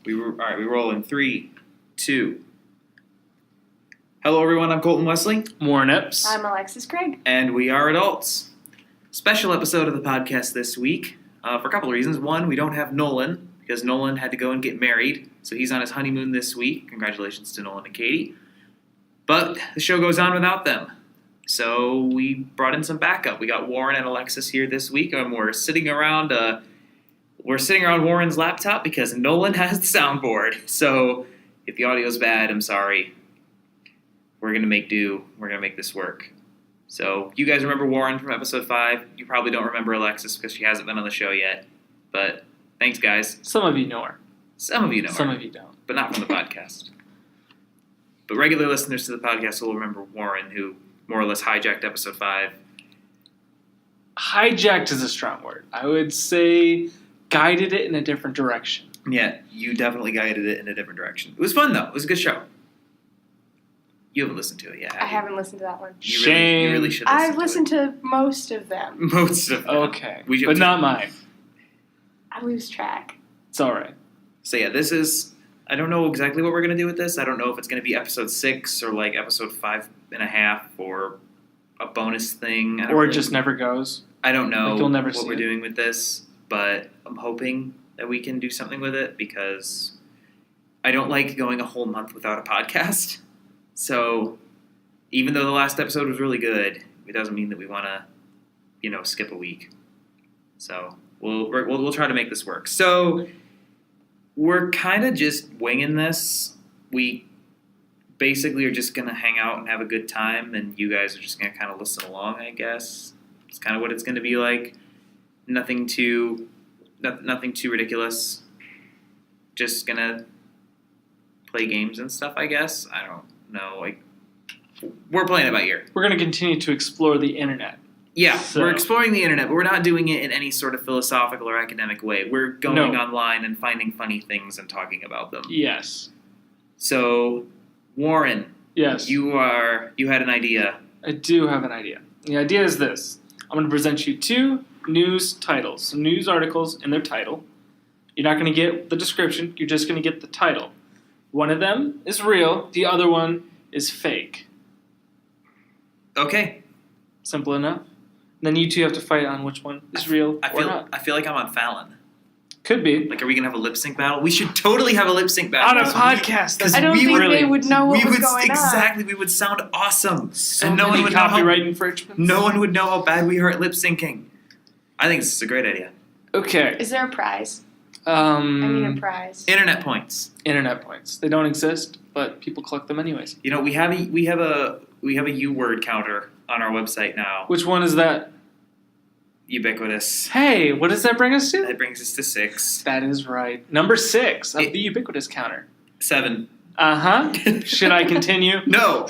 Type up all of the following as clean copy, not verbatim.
All right, we roll in 3, 2. Hello, everyone. I'm Colton Wesley. Warren Epps. I'm Alexis Craig. And we are adults. Special episode of the podcast this week for a couple of reasons. One, we don't have Nolan because Nolan had to go and get married. So he's on his honeymoon this week. Congratulations to Nolan and Katie. But the show goes on without them. So we brought in some backup. We got Warren and Alexis here this week, and we're sitting around Warren's laptop because Nolan has the soundboard. So if the audio's bad, I'm sorry. We're going to make do. We're going to make this work. So you guys remember Warren from episode 5. You probably don't remember Alexis because she hasn't been on the show yet. But thanks, guys. Some of you know her. Some of you know her. Some of you don't. But not from the podcast. But regular listeners to the podcast will remember Warren, who more or less hijacked episode 5. Hijacked is a strong word. I would say guided it in a different direction. Yeah, you definitely guided it in a different direction. It was fun, though. It was a good show. You haven't listened to it yet, have I you? haven't listened to that one. Shame. You really should listen I've listened to most of them. Most of them. Okay, but not mine. I lose track. It's all right. So yeah, this is... I don't know exactly what we're going to do with this. I don't know if it's going to be episode 6 or like episode 5.5 or a bonus thing. Or it just never goes. I don't know Like you'll never what see we're it. doing with this, but I'm hoping that we can do something with it because I don't like going a whole month without a podcast. So even though the last episode was really good, it doesn't mean that we want to, skip a week. So we'll try to make this work. So we're kind of just winging this. We basically are just going to hang out and have a good time, and you guys are just going to kind of listen along, I guess. It's kind of what it's going to be like. Nothing too ridiculous. Just going to play games and stuff, I guess. I don't know. Like, we're playing it by ear. We're going to continue to explore the internet. Yeah, So- we're exploring the internet, but we're not doing it in any sort of philosophical or academic way. We're going online and finding funny things and talking about them. Yes. So, Warren, Yes. you had an idea. I do have an idea. The idea is this. I'm going to present you 2 news titles. Some news articles in their title. You're not going to get the description. You're just going to get the title. One of them is real. The other one is fake. Okay. Simple enough. Then you two have to fight on which one is real or not. I feel like I'm on Fallon. Could be. Like, are we going to have a lip sync battle? We should totally have a lip sync battle. On a podcast. Because I don't think they would know what was going exactly, we would sound awesome. So and no many one would know copyright infringements. No one would know how bad we are at lip syncing. I think this is a great idea. Okay. Is there a prize? I need a prize. Internet points. Internet points. They don't exist, but people collect them anyways. We have a U word counter on our website now. Which one is that? Ubiquitous. Hey, what does that bring us to? That brings us to 6. That is right. Number 6 of the ubiquitous counter. 7. Uh-huh. Should I continue? No.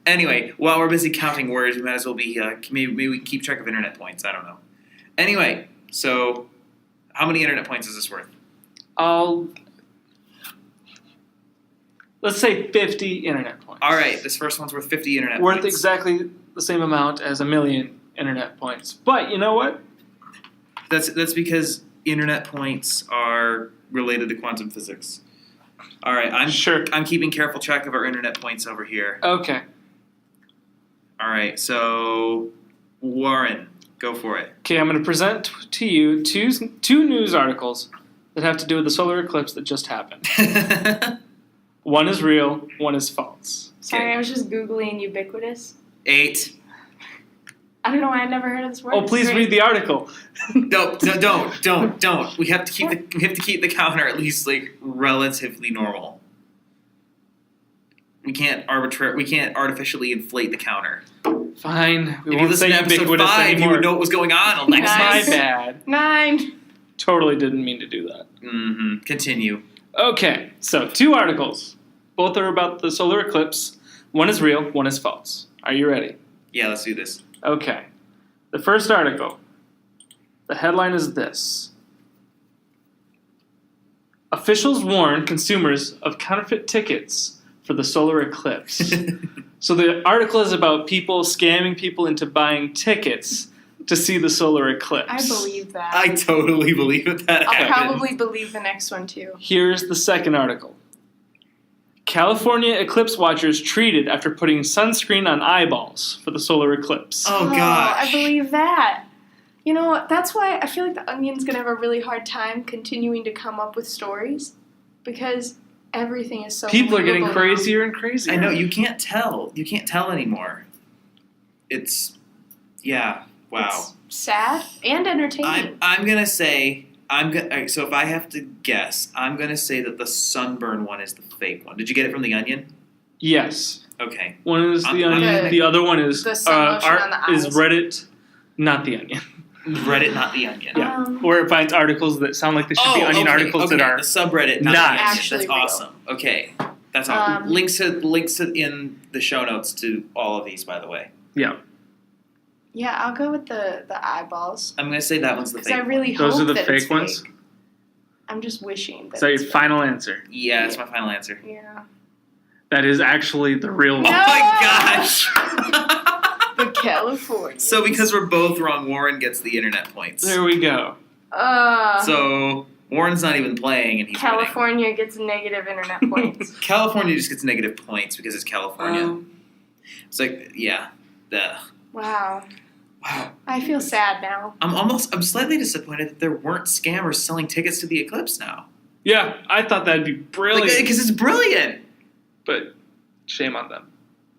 Anyway, while we're busy counting words, we might as well be, maybe we keep track of internet points. I don't know. Anyway, so how many internet points is this worth? Let's say 50 internet points. All right, this first one's worth 50 internet Worth points. exactly the same amount as 1,000,000 internet points. But you know what? That's because internet points are related to quantum physics. All right, I'm keeping careful track of our internet points over here. Okay. All right, so Warren, go for it. Okay, I'm going to present to you two news articles that have to do with the solar eclipse that just happened. One is real, one is false. Sorry, I was just Googling ubiquitous. 8. I don't know why I never heard of this word. Oh, please read the article. No, don't. We have to keep the counter at least like relatively normal. We can't artificially inflate the counter. Fine. We If you won't listen say to episode ubiquitous 5, anymore. you would know what was going on. Alexis. My Nice. bad. 9. Totally didn't mean to do that. Mm-hmm. Continue. Okay, so 2 articles. Both are about the solar eclipse. One is real, one is false. Are you ready? Yeah, let's do this. Okay. The first article. The headline is this. Officials warn consumers of counterfeit tickets for the solar eclipse. So the article is about people scamming people into buying tickets to see the solar eclipse. I believe that. I totally believe that I'll happened. probably believe the next one too. Here's the second article. California eclipse watchers treated after putting sunscreen on eyeballs for the solar eclipse. Oh, gosh. I believe that. You know, that's why I feel like The Onion's going to have a really hard time continuing to come up with stories because everything is so People are getting believable crazier and crazier. I know, you can't tell. You can't tell anymore. It's, yeah, wow. It's sad and entertaining. I'm going to say, so if I have to guess, I'm going to say that the sunburn one is the fake one. Did you get it from The Onion? Yes. Okay. One is The Onion. The other one is the sun lotion on the eyes. is Reddit, not The Onion. Reddit, not The Onion. Yeah. Where it finds articles that sound like they should be Onion articles that are the subreddit, not The Onion. actually That's real. awesome. Okay. That's awesome. Links in the show notes to all of these, by the way. Yeah. Yeah, I'll go with the eyeballs. I'm going to say that one's the fake Because I really Those hope are the that fake it's ones? fake. I'm just wishing that Is that your it's final answer? one. Yeah, that's my final answer. fake. Yeah. That is actually the real Oh one. my gosh! The California. So because we're both wrong, Warren gets the internet points. There we go. So Warren's not even playing, and he's winning. California gets negative internet points. California just gets negative points because it's California. It's like, yeah, Wow. wow. I feel sad now. I'm slightly disappointed that there weren't scammers selling tickets to the eclipse now. Yeah, I thought that'd be brilliant. Because it's brilliant. But shame on them.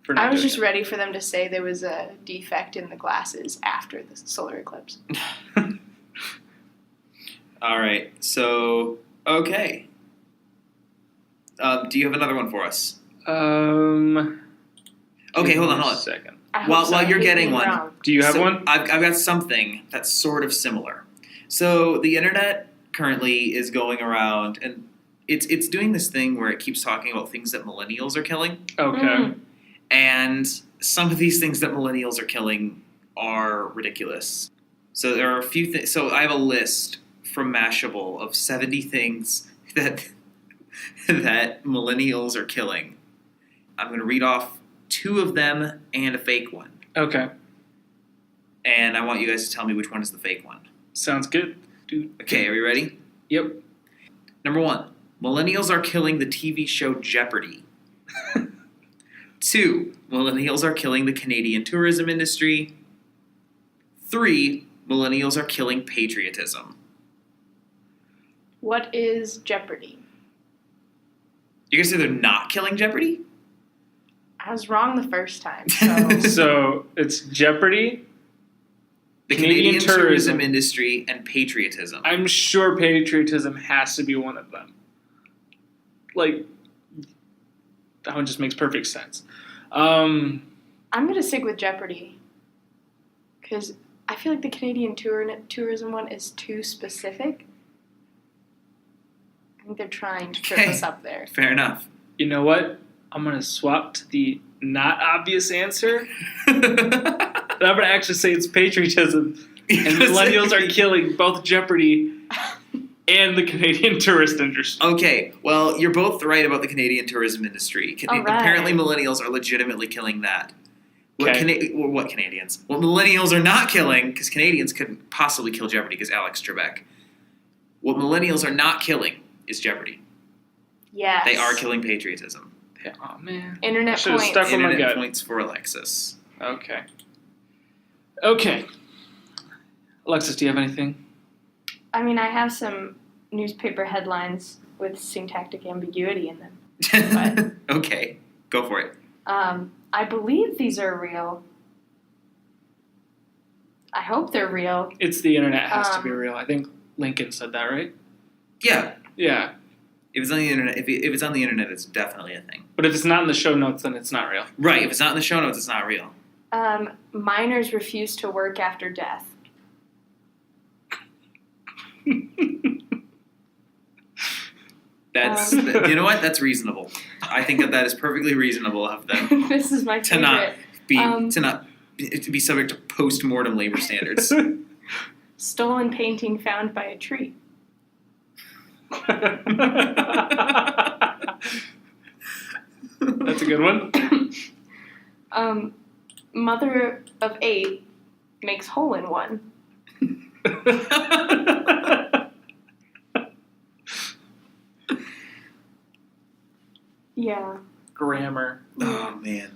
For not I was doing just it. ready for them to say there was a defect in the glasses after the solar eclipse. All right. So, okay. Do you have another one for us? Okay, hold on. A second. I hope While so. you're I hate getting being one. wrong. Do you have So one? I've got something that's sort of similar. So the internet currently is going around, and it's doing this thing where it keeps talking about things that millennials are killing. Okay. Mm. And some of these things that millennials are killing are ridiculous. So there are a few things. So I have a list from Mashable of 70 things that that millennials are killing. I'm going to read off 2 of them and a fake one. Okay. And I want you guys to tell me which one is the fake one. Sounds good. Dude. Okay, are you ready? Yep. Number 1, millennials are killing the TV show Jeopardy. 2, millennials are killing the Canadian tourism industry. 3, millennials are killing patriotism. What is Jeopardy? You guys say they're not killing Jeopardy? I was wrong the first time. So So it's Jeopardy. The Canadian Canadian tourism. tourism industry and patriotism. I'm sure patriotism has to be one of them. Like, that one just makes perfect sense. I'm gonna stick with Jeopardy because I feel like the Canadian tourism one is too specific. I think they're trying to trip Okay. us up there. Fair enough. You know what? I'm going to swap to the not obvious answer. And I'm going to actually say it's patriotism. And millennials are killing both Jeopardy and the Canadian tourist industry. Okay, well, you're both right about the Canadian tourism industry. All right. Apparently, millennials are legitimately killing that. What, Okay. what Canadians? What millennials are not killing, because Canadians couldn't possibly kill Jeopardy because Alex Trebek. What millennials are not killing is Jeopardy. Yes. They are killing patriotism. Yeah, oh, man. Internet Should've points. stuck with my Internet gut. points for Alexis. Okay. Okay. Alexis, do you have anything? I mean, I have some newspaper headlines with syntactic ambiguity in them. Okay, go for it. I believe these are real. I hope they're real. It's the internet has to be real. I think Lincoln said that, right? Yeah, Yeah. if it's on the internet, if it's on the internet, it's definitely a thing. But if it's not in the show notes, then it's not real. Right. If it's not in the show notes, it's not real. Minors refuse to work after death. That's you know what? That's reasonable. I think that is perfectly reasonable of them This is my to favorite. not be Um, to be subject to post-mortem labor standards. Stolen painting found by a tree. That's a good one. Mother of 8 makes hole in one. Yeah. Grammar. Oh, man.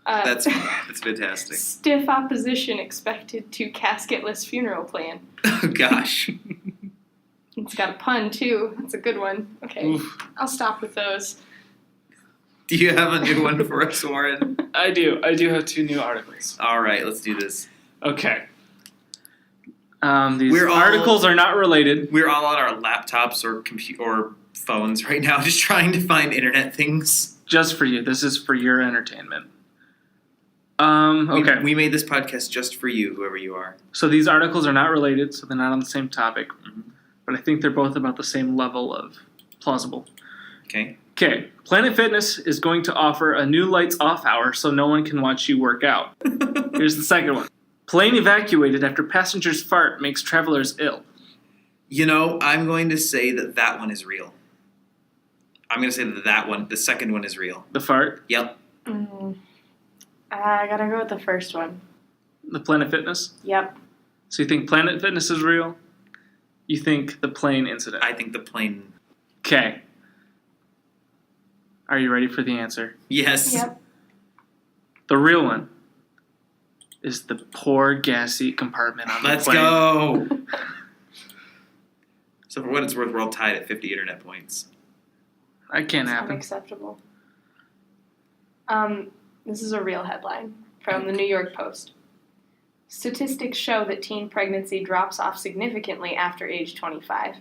That's fantastic. Stiff opposition expected to casketless funeral plan. Oh, gosh. It's got a pun, too. That's a good one. Okay, Oof. I'll stop with those. Do you have a new one for us, Warren? I do. I do have 2 new articles. All right, let's do this. Okay. These articles are not related. We're all on our laptops or phones right now, just trying to find internet things. Just for you. This is for your entertainment. Okay. We made this podcast just for you, whoever you are. So these articles are not related, so they're not on the same topic. Mm-hmm. But I think they're both about the same level of plausible. Okay. Okay. Planet Fitness is going to offer a new lights off hour so no one can watch you work out. Here's the second one. Plane evacuated after passenger's fart makes travelers ill. You know, I'm going to say that one is real. I'm going to say the second one is real. The fart? Yep. I gotta go with the first one. The Planet Fitness? Yep. So you think Planet Fitness is real? You think the plane incident? I think the plane... Okay. Are you ready for the answer? Yes. Yep. The real one is the poor gassy compartment on the Let's plane. go! So for what it's worth, we're all tied at 50 internet points. That can't It's happen. unacceptable. This is a real headline from the New York Post. Statistics show that teen pregnancy drops off significantly after age 25.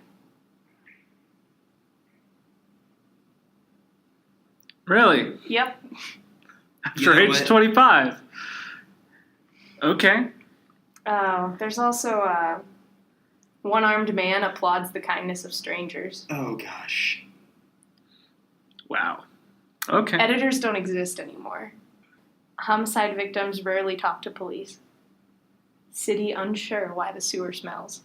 Really? Yep. After You know age what? 25? Okay. There's also one-armed man applauds the kindness of strangers. Oh, gosh. Wow. Okay. Editors don't exist anymore. Homicide victims rarely talk to police. City unsure why the sewer smells.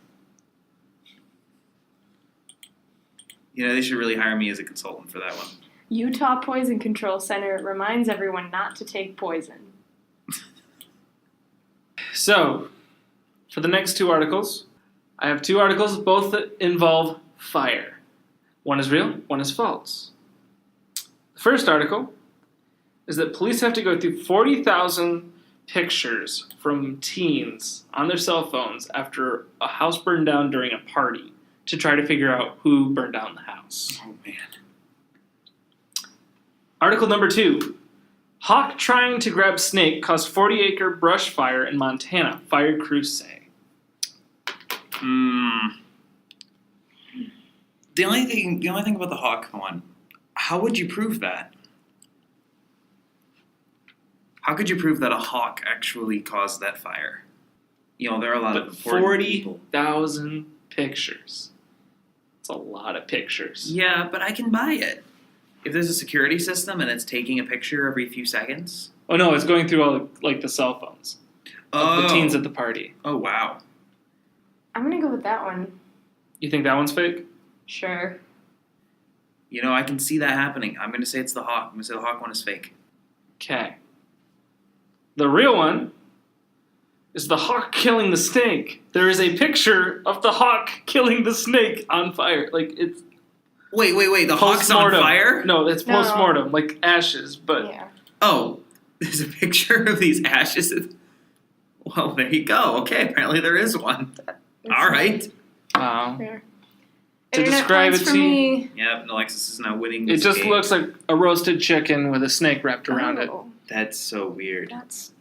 You know, they should really hire me as a consultant for that one. Utah Poison Control Center reminds everyone not to take poison. So, for the next 2 articles, I have 2 articles, both that involve fire. One is real, one is false. The first article is that police have to go through 40,000 pictures from teens on their cell phones after a house burned down during a party to try to figure out who burned down the house. Oh, man. Article number 2. Hawk trying to grab snake caused 40-acre brush fire in Montana, fire crews say. The only thing about the hawk one, how would you prove that? How could you prove that a hawk actually caused that fire? You know, there are a lot of But important people. 40,000 pictures. It's a lot of pictures. Yeah, but I can buy it. If there's a security system and it's taking a picture every few seconds. Oh no, it's going through all the cell phones of the teens at the party. Oh, wow. I'm gonna go with that one. You think that one's fake? Sure. You know, I can see that happening. I'm going to say it's the hawk. I'm going to say the hawk one is fake. Okay. The real one is the hawk killing the snake. There is a picture of the hawk killing the snake on fire. Like, it's Wait. The hawk's on post-mortem. fire? No, it's No. post-mortem, like ashes, but Yeah. Oh, there's a picture of these ashes. Well, there you go. Okay, apparently there is one. All right. wow. Fair. To Internet describe points it for to you, me. Yep, and Alexis is now winning it this just game. looks like a roasted chicken with a snake wrapped around it. Oh, That's so weird. that's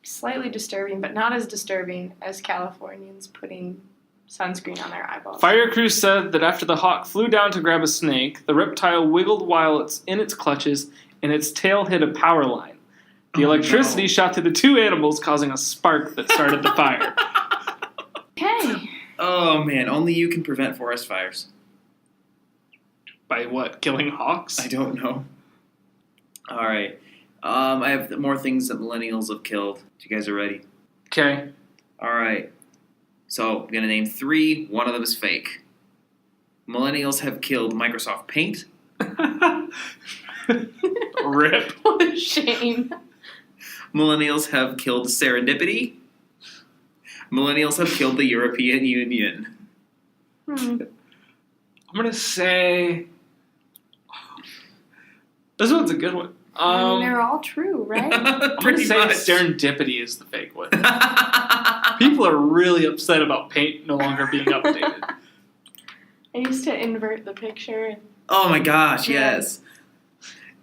slightly disturbing, but not as disturbing as Californians putting sunscreen on their eyeballs. Fire crews said that after the hawk flew down to grab a snake, the reptile wiggled while it's in its clutches and its tail hit a power line. The Oh, electricity no. shot through the 2 animals, causing a spark that started the fire. Okay. Oh, man, only you can prevent forest fires. By what? Killing hawks? I don't know. All right. I have more things that millennials have killed. You guys are ready? Okay. All right. So I'm going to name 3. One of them is fake. Millennials have killed Microsoft Paint. Rip. What a shame. Millennials have killed Serendipity. Millennials have killed the European Union. Hmm. I'm gonna say this one's a good one. I mean, they're all true, right? I'm gonna Pretty say much. serendipity is the fake one. People are really upset about paint no longer being updated. I used to invert the picture. Oh my gosh, Yeah. yes.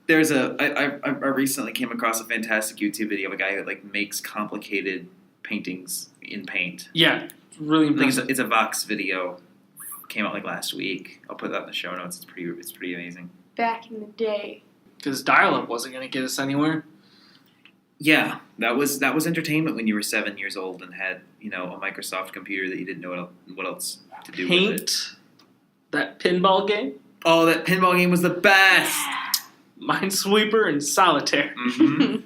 There's I recently came across a fantastic YouTube video of a guy who like makes complicated paintings in paint. Yeah, it's really I think impressive. it's a Vox video. Came out like last week. I'll put that in the show notes. It's pretty amazing. Back in the day. Because dial-up wasn't going to get us anywhere. Yeah, that was entertainment when you were 7 years old and had a Microsoft computer that you didn't know what else to do with it. Paint, that pinball game, Oh, that pinball game was the best. Minesweeper, and Solitaire. hmm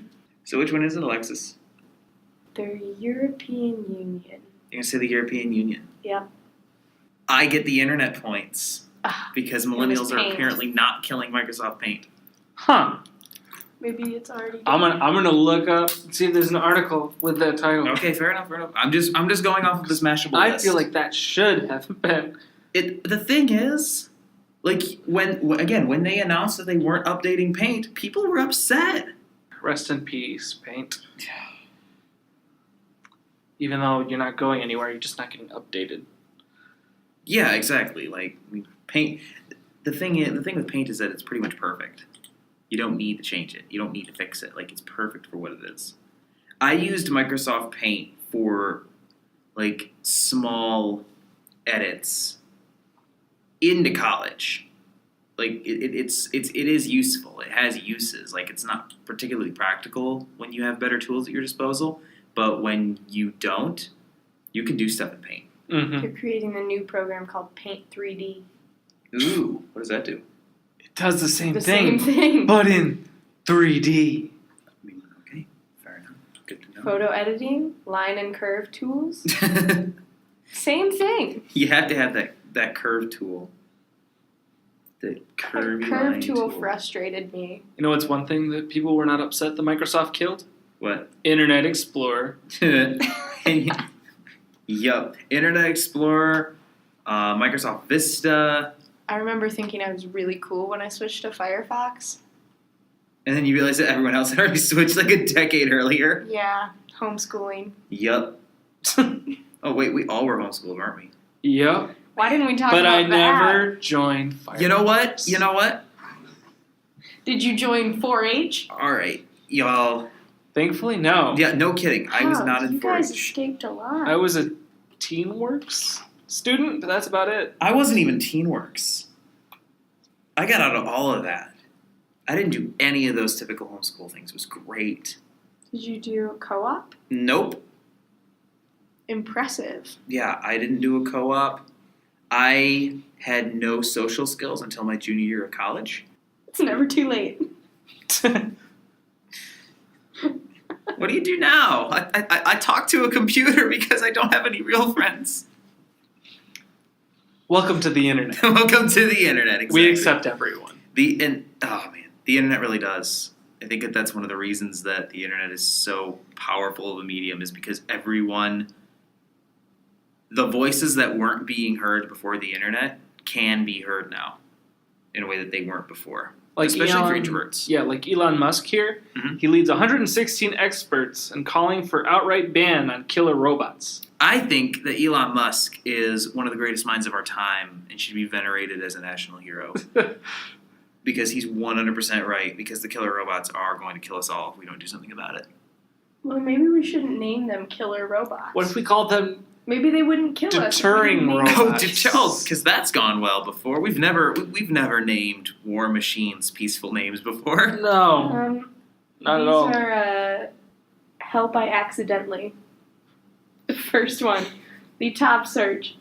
So which one is it, Alexis? The European Union. You're gonna say the European Union. Yep. I get the internet points because millennials are Paint. apparently not killing Microsoft Paint. Huh. Maybe it's already I'm done. gonna look up and see if there's an article with that title. Okay, fair enough. I'm just going off of this Mashable I list. feel like that should have been. The thing is, like when they announced that they weren't updating Paint, people were upset. Rest in peace, Paint. Even though you're not going anywhere, you're just not getting updated. Yeah, exactly. Like Paint. The thing with Paint is that it's pretty much perfect. You don't need to change it. You don't need to fix it. Like it's perfect for what it is. I used Microsoft Paint for like small edits into college. Like it is useful. It has uses. Like it's not particularly practical when you have better tools at your disposal, but when you don't, you can do stuff in Paint. Mm-hmm. They're creating a new program called Paint 3D. Ooh, what does that do? It does the same The thing, same thing. but in 3D. I mean, okay, fair enough. Good to know. Photo editing, line and curve tools. Same thing. You have to have that curve tool. The curvy That curve line tool frustrated me. You know what's one thing that people were not upset that Microsoft killed? What? Internet Explorer. Yup. Internet Explorer, Microsoft Vista, I remember thinking I was really cool when I switched to Firefox. and then you realize that everyone else had already switched like a decade earlier. Yeah, homeschooling. Yup. Oh wait, we all were homeschooled, weren't we? Yep. Why didn't we talk But about I that? never joined Firefox. You know what? You know what? Did you join 4-H? All right, y'all. Thankfully, no. Yeah, no kidding. I was Wow, not in You guys 4-H. escaped a lot. I was a TeenWorks student, but that's about it. I wasn't even TeenWorks. I got out of all of that. I didn't do any of those typical homeschool things. It was great. Did you do co-op? Nope. Impressive. Yeah, I didn't do a co-op. I had no social skills until my junior year of college. It's never too late. What do you do now? I talk to a computer because I don't have any real friends. Welcome to the internet. Welcome to the internet. Exactly. We accept everyone. The internet really does. I think that's one of the reasons that the internet is so powerful of a medium is because everyone, the voices that weren't being heard before the internet can be heard now in a way that they weren't before. Like Especially for Elon- introverts. Yeah, like Elon Musk here. Mhm. He leads 116 experts in calling for outright ban on killer robots. I think that Elon Musk is one of the greatest minds of our time and should be venerated as a national hero. Because he's 100% right, because the killer robots are going to kill us all if we don't do something about it. Well, maybe we shouldn't name them killer robots. What if we called them Maybe they wouldn't kill us. Deterring Maybe robots. Oh, because that's gone well before. We've never named war machines peaceful names before. No, not at all. These are Help I Accidentally. The first one. The top search.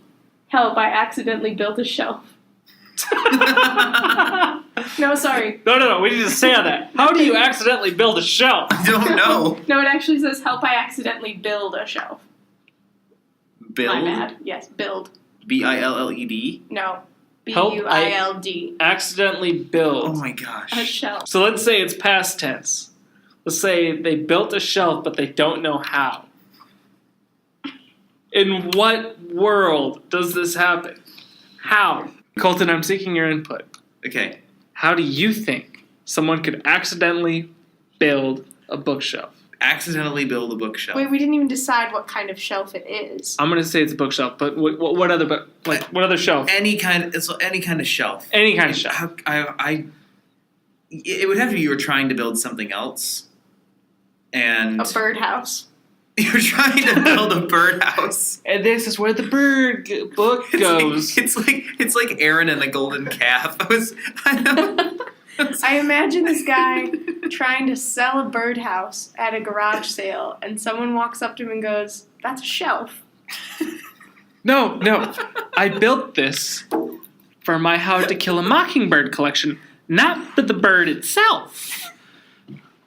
Help I Accidentally Built a Shelf. No, sorry. No. We need to stay on that. How do you accidentally build a shelf? I don't know. No, it actually says Help I Accidentally Build a Shelf. Build? My bad. Yes, build. BILLED? No. Help I- BUILD. Accidentally build. Oh my A gosh. shelf. So let's say it's past tense. Let's say they built a shelf, but they don't know how. In what world does this happen? How? Colton, I'm seeking your input. Okay. How do you think someone could accidentally build a bookshelf? Accidentally build a bookshelf. Wait, we didn't even decide what kind of shelf it is. I'm gonna say it's a bookshelf, but what other what other shelf? Any kind of shelf. Any kind of shelf. It would have to be you were trying to build something else, and A birdhouse. you're trying to build a birdhouse. And this is where the bird book goes. It's like Aaron and the golden calf. I imagine this guy trying to sell a birdhouse at a garage sale, and someone walks up to him and goes, "That's a shelf." No. I built this for my How to Kill a Mockingbird collection, not for the bird itself.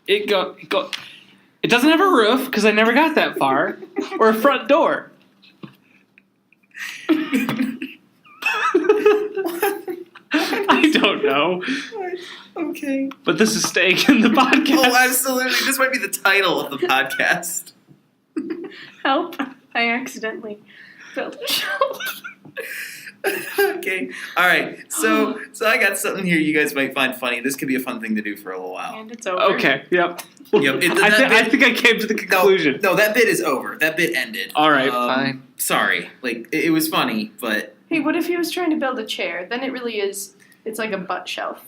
It doesn't have a roof because I never got that far, or a front door. I don't know. Okay. But this is staying in the podcast. Oh, absolutely. This might be the title of the podcast. Help. I accidentally built a shelf. Okay. All right. So I got something here you guys might find funny. This could be a fun thing to do for a little while. And it's over. Okay, yep. Yep. I think I came to the conclusion. No, that bit is over. That bit ended. All right, fine. Sorry. It was funny, but... Hey, what if he was trying to build a chair? Then it really is, it's like a butt shelf.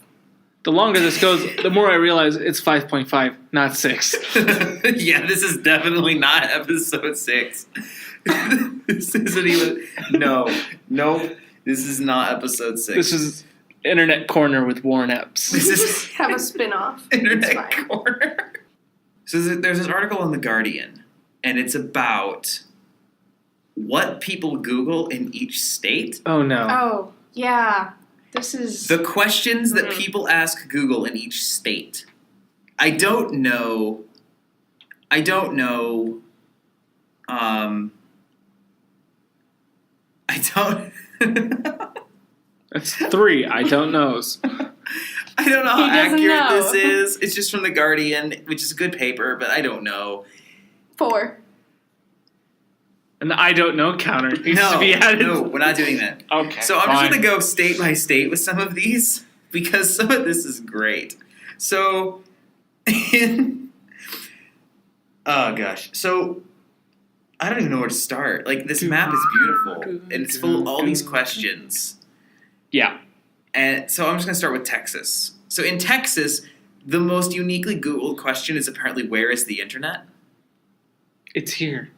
The longer this goes, the more I realize it's 5.5, not 6. Yeah, this is definitely not episode 6. This isn't even... No. This is not episode 6. This is Internet Corner with Warren Epps. This is... Have a spin-off. Internet Corner. So there's this article in The Guardian, and it's about what people Google in each state. Oh, no. Oh, yeah. This is... The questions that people ask Google in each state. I don't know. That's 3. I don't knows. I don't know how He doesn't accurate know. this is. It's just from The Guardian, which is a good paper, but I don't know. 4. And the I don't know counter needs to be added. No, we're not doing that. Okay. So I'm just going to go state by state with some of these because some of this is great. So, oh gosh. So, I don't even know where to start. Like, this map is beautiful and it's full of all these questions. Yeah. And so I'm just going to start with Texas. So in Texas, the most uniquely Googled question is apparently, where is the internet? It's here.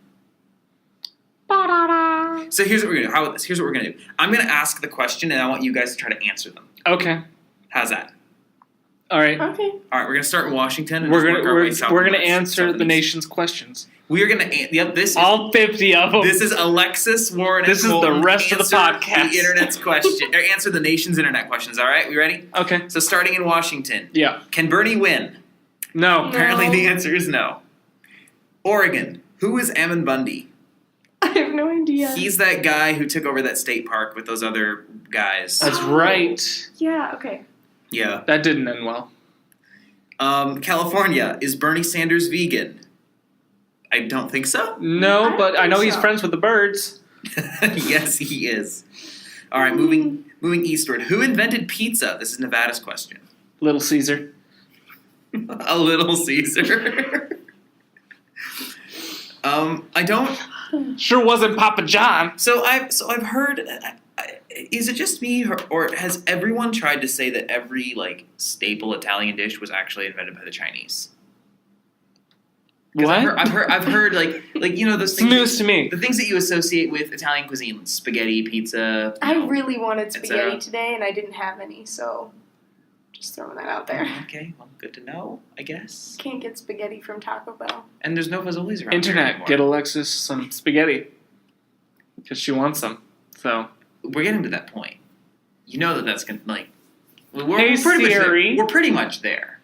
So here's what we're going to do. Here's what we're going to do. I'm going to ask the question, and I want you guys to try to answer them. Okay. How's that? All right. Okay. All right, we're going to start in Washington. And We're just work our way gonna southwards. answer the Southeast. nation's questions. We are going to. Yep. This is All 50 of them. This is Alexis, Warren. This and is the Colton. rest of the Answer podcast. The internet's question. Or answer the nation's internet questions. All right, we ready? Okay. So starting in Washington, Yeah. can Bernie win? No. Apparently, No. the answer is no. Oregon, who is Ammon Bundy? I have no idea. He's that guy who took over that state park with those other guys. That's right. Yeah, okay. Yeah. That didn't end well. California, is Bernie Sanders vegan? I don't think so. No, I but I think know he's so. friends with the birds. Yes, he is. All right, moving eastward. Who invented pizza? This is Nevada's question. Little Caesar. A Little Caesar. I don't. Sure wasn't Papa John. So I've heard. Is it just me, or has everyone tried to say that every staple Italian dish was actually invented by the Chinese? 'Cause What? I've heard those It's things. news to me. The things that you associate with Italian cuisine, spaghetti, pizza. I really wanted cetera. spaghetti today, and I didn't have any, so just throwing that out there. Okay, well, good to know, I guess. Can't get spaghetti from Taco Bell. And there's no Fazoli's around here Internet, anymore. get Alexis some spaghetti. Because she wants some. So. We're getting to that point. You know that's gonna we're Hey, pretty Siri. much there. We're pretty much there.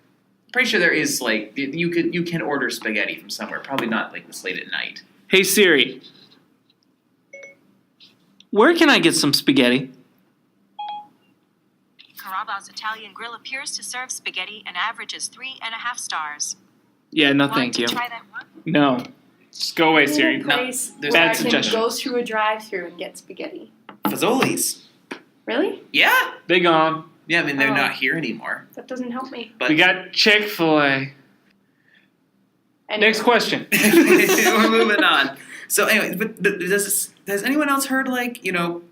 Pretty sure there is you can order spaghetti from somewhere. Probably not this late at night. Hey Siri. Where can I get some spaghetti? Carabao's Italian Grill appears to serve spaghetti and averages 3.5 stars. Yeah, no Want thank to you. try that one? No. Just go away, In Siri. a place there's where bad I can suggestion. go through a drive-through and get spaghetti. Fazoli's. Really? Yeah. They gone. Yeah, I mean, they're Oh. not here anymore. That doesn't help me. But We got Chick-fil-A. Anyway. Next question. We're moving on. So anyway, but has anyone else heard, like,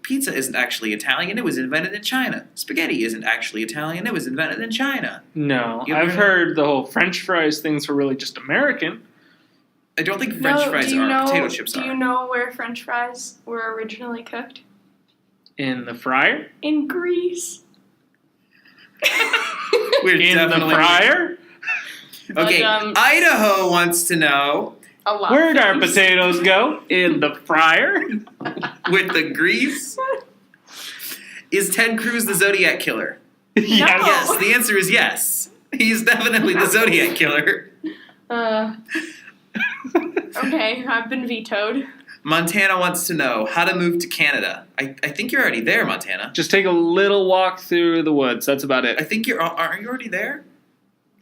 pizza isn't actually Italian, it was invented in China. Spaghetti isn't actually Italian, it was invented in China. No, You ever I've heard the whole French fries things were really just American. I don't think French fries potato chips Do you know where French fries were originally cooked? In the fryer? In Greece. We're In the definitely fryer? Okay, But, Idaho wants to know A lot. Where'd our potatoes go? In the fryer? with the grease. Is Ted Cruz the Zodiac Killer? Yes. Yes, the answer is yes. He's definitely the Zodiac Killer. Okay, I've been vetoed. Montana wants to know how to move to Canada. I think you're already there, Montana. Just take a little walk through the woods. That's about I it. think aren't you already there?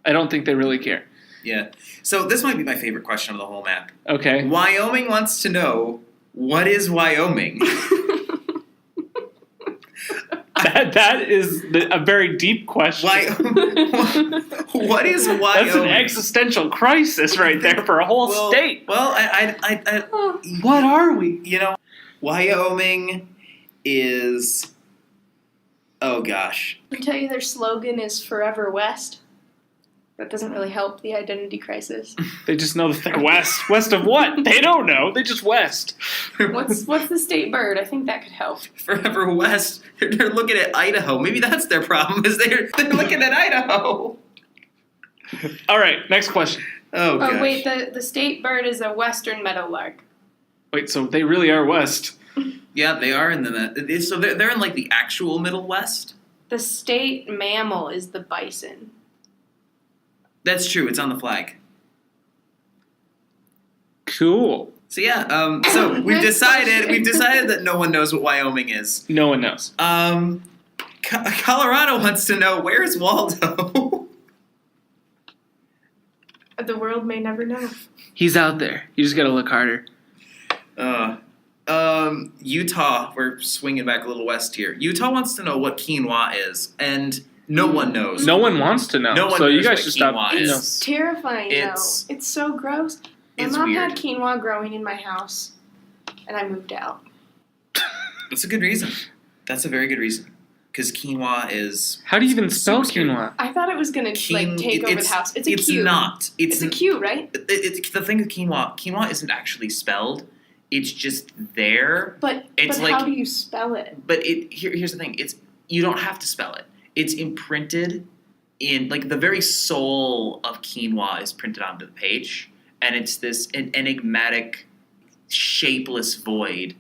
I don't think they really care. Yeah. So this might be my favorite question of the whole map. Okay. Wyoming wants to know, what is Wyoming? That is a very deep question. What is Wyoming? That's an existential crisis right there for a whole state. Well, What are we? Wyoming is, oh gosh. I tell you, their slogan is "Forever West." That doesn't really help the identity crisis. They just know that they're west. West of what? They don't know. They just west. What's the state bird? I think that could help. Forever West. They're looking at Idaho. Maybe that's their problem, is they're looking at Idaho. All right, next question. Oh gosh. Oh wait, the state bird is a western meadowlark. Wait, so they really are west. Yeah, they are in the, so they're in like the actual Middle West. The state mammal is the bison. That's true. It's on the flag. Cool. So yeah, so we've decided that no one knows what Wyoming is. No one knows. Colorado wants to know, where's Waldo? The world may never know. He's out there. You just gotta look harder. Utah, we're swinging back a little west here. Utah wants to know what quinoa is, and no one knows. No one wants to know. No one so you knows guys what should stop. quinoa You is. know. It's terrifying It's- though. It's so gross. My It's mom weird. had quinoa growing in my house, and I moved out. That's a good reason. That's a very good reason. Because quinoa is... How do you even spell super scary. quinoa? I thought it was gonna take over the house. It's a It's Q. not. It's a Q, right? The thing with quinoa isn't actually spelled. It's just there. But It's how like- do you spell it? But here's the thing. You don't have to spell it. It's imprinted in, like, the very soul of quinoa is printed onto the page. And it's this enigmatic, shapeless void.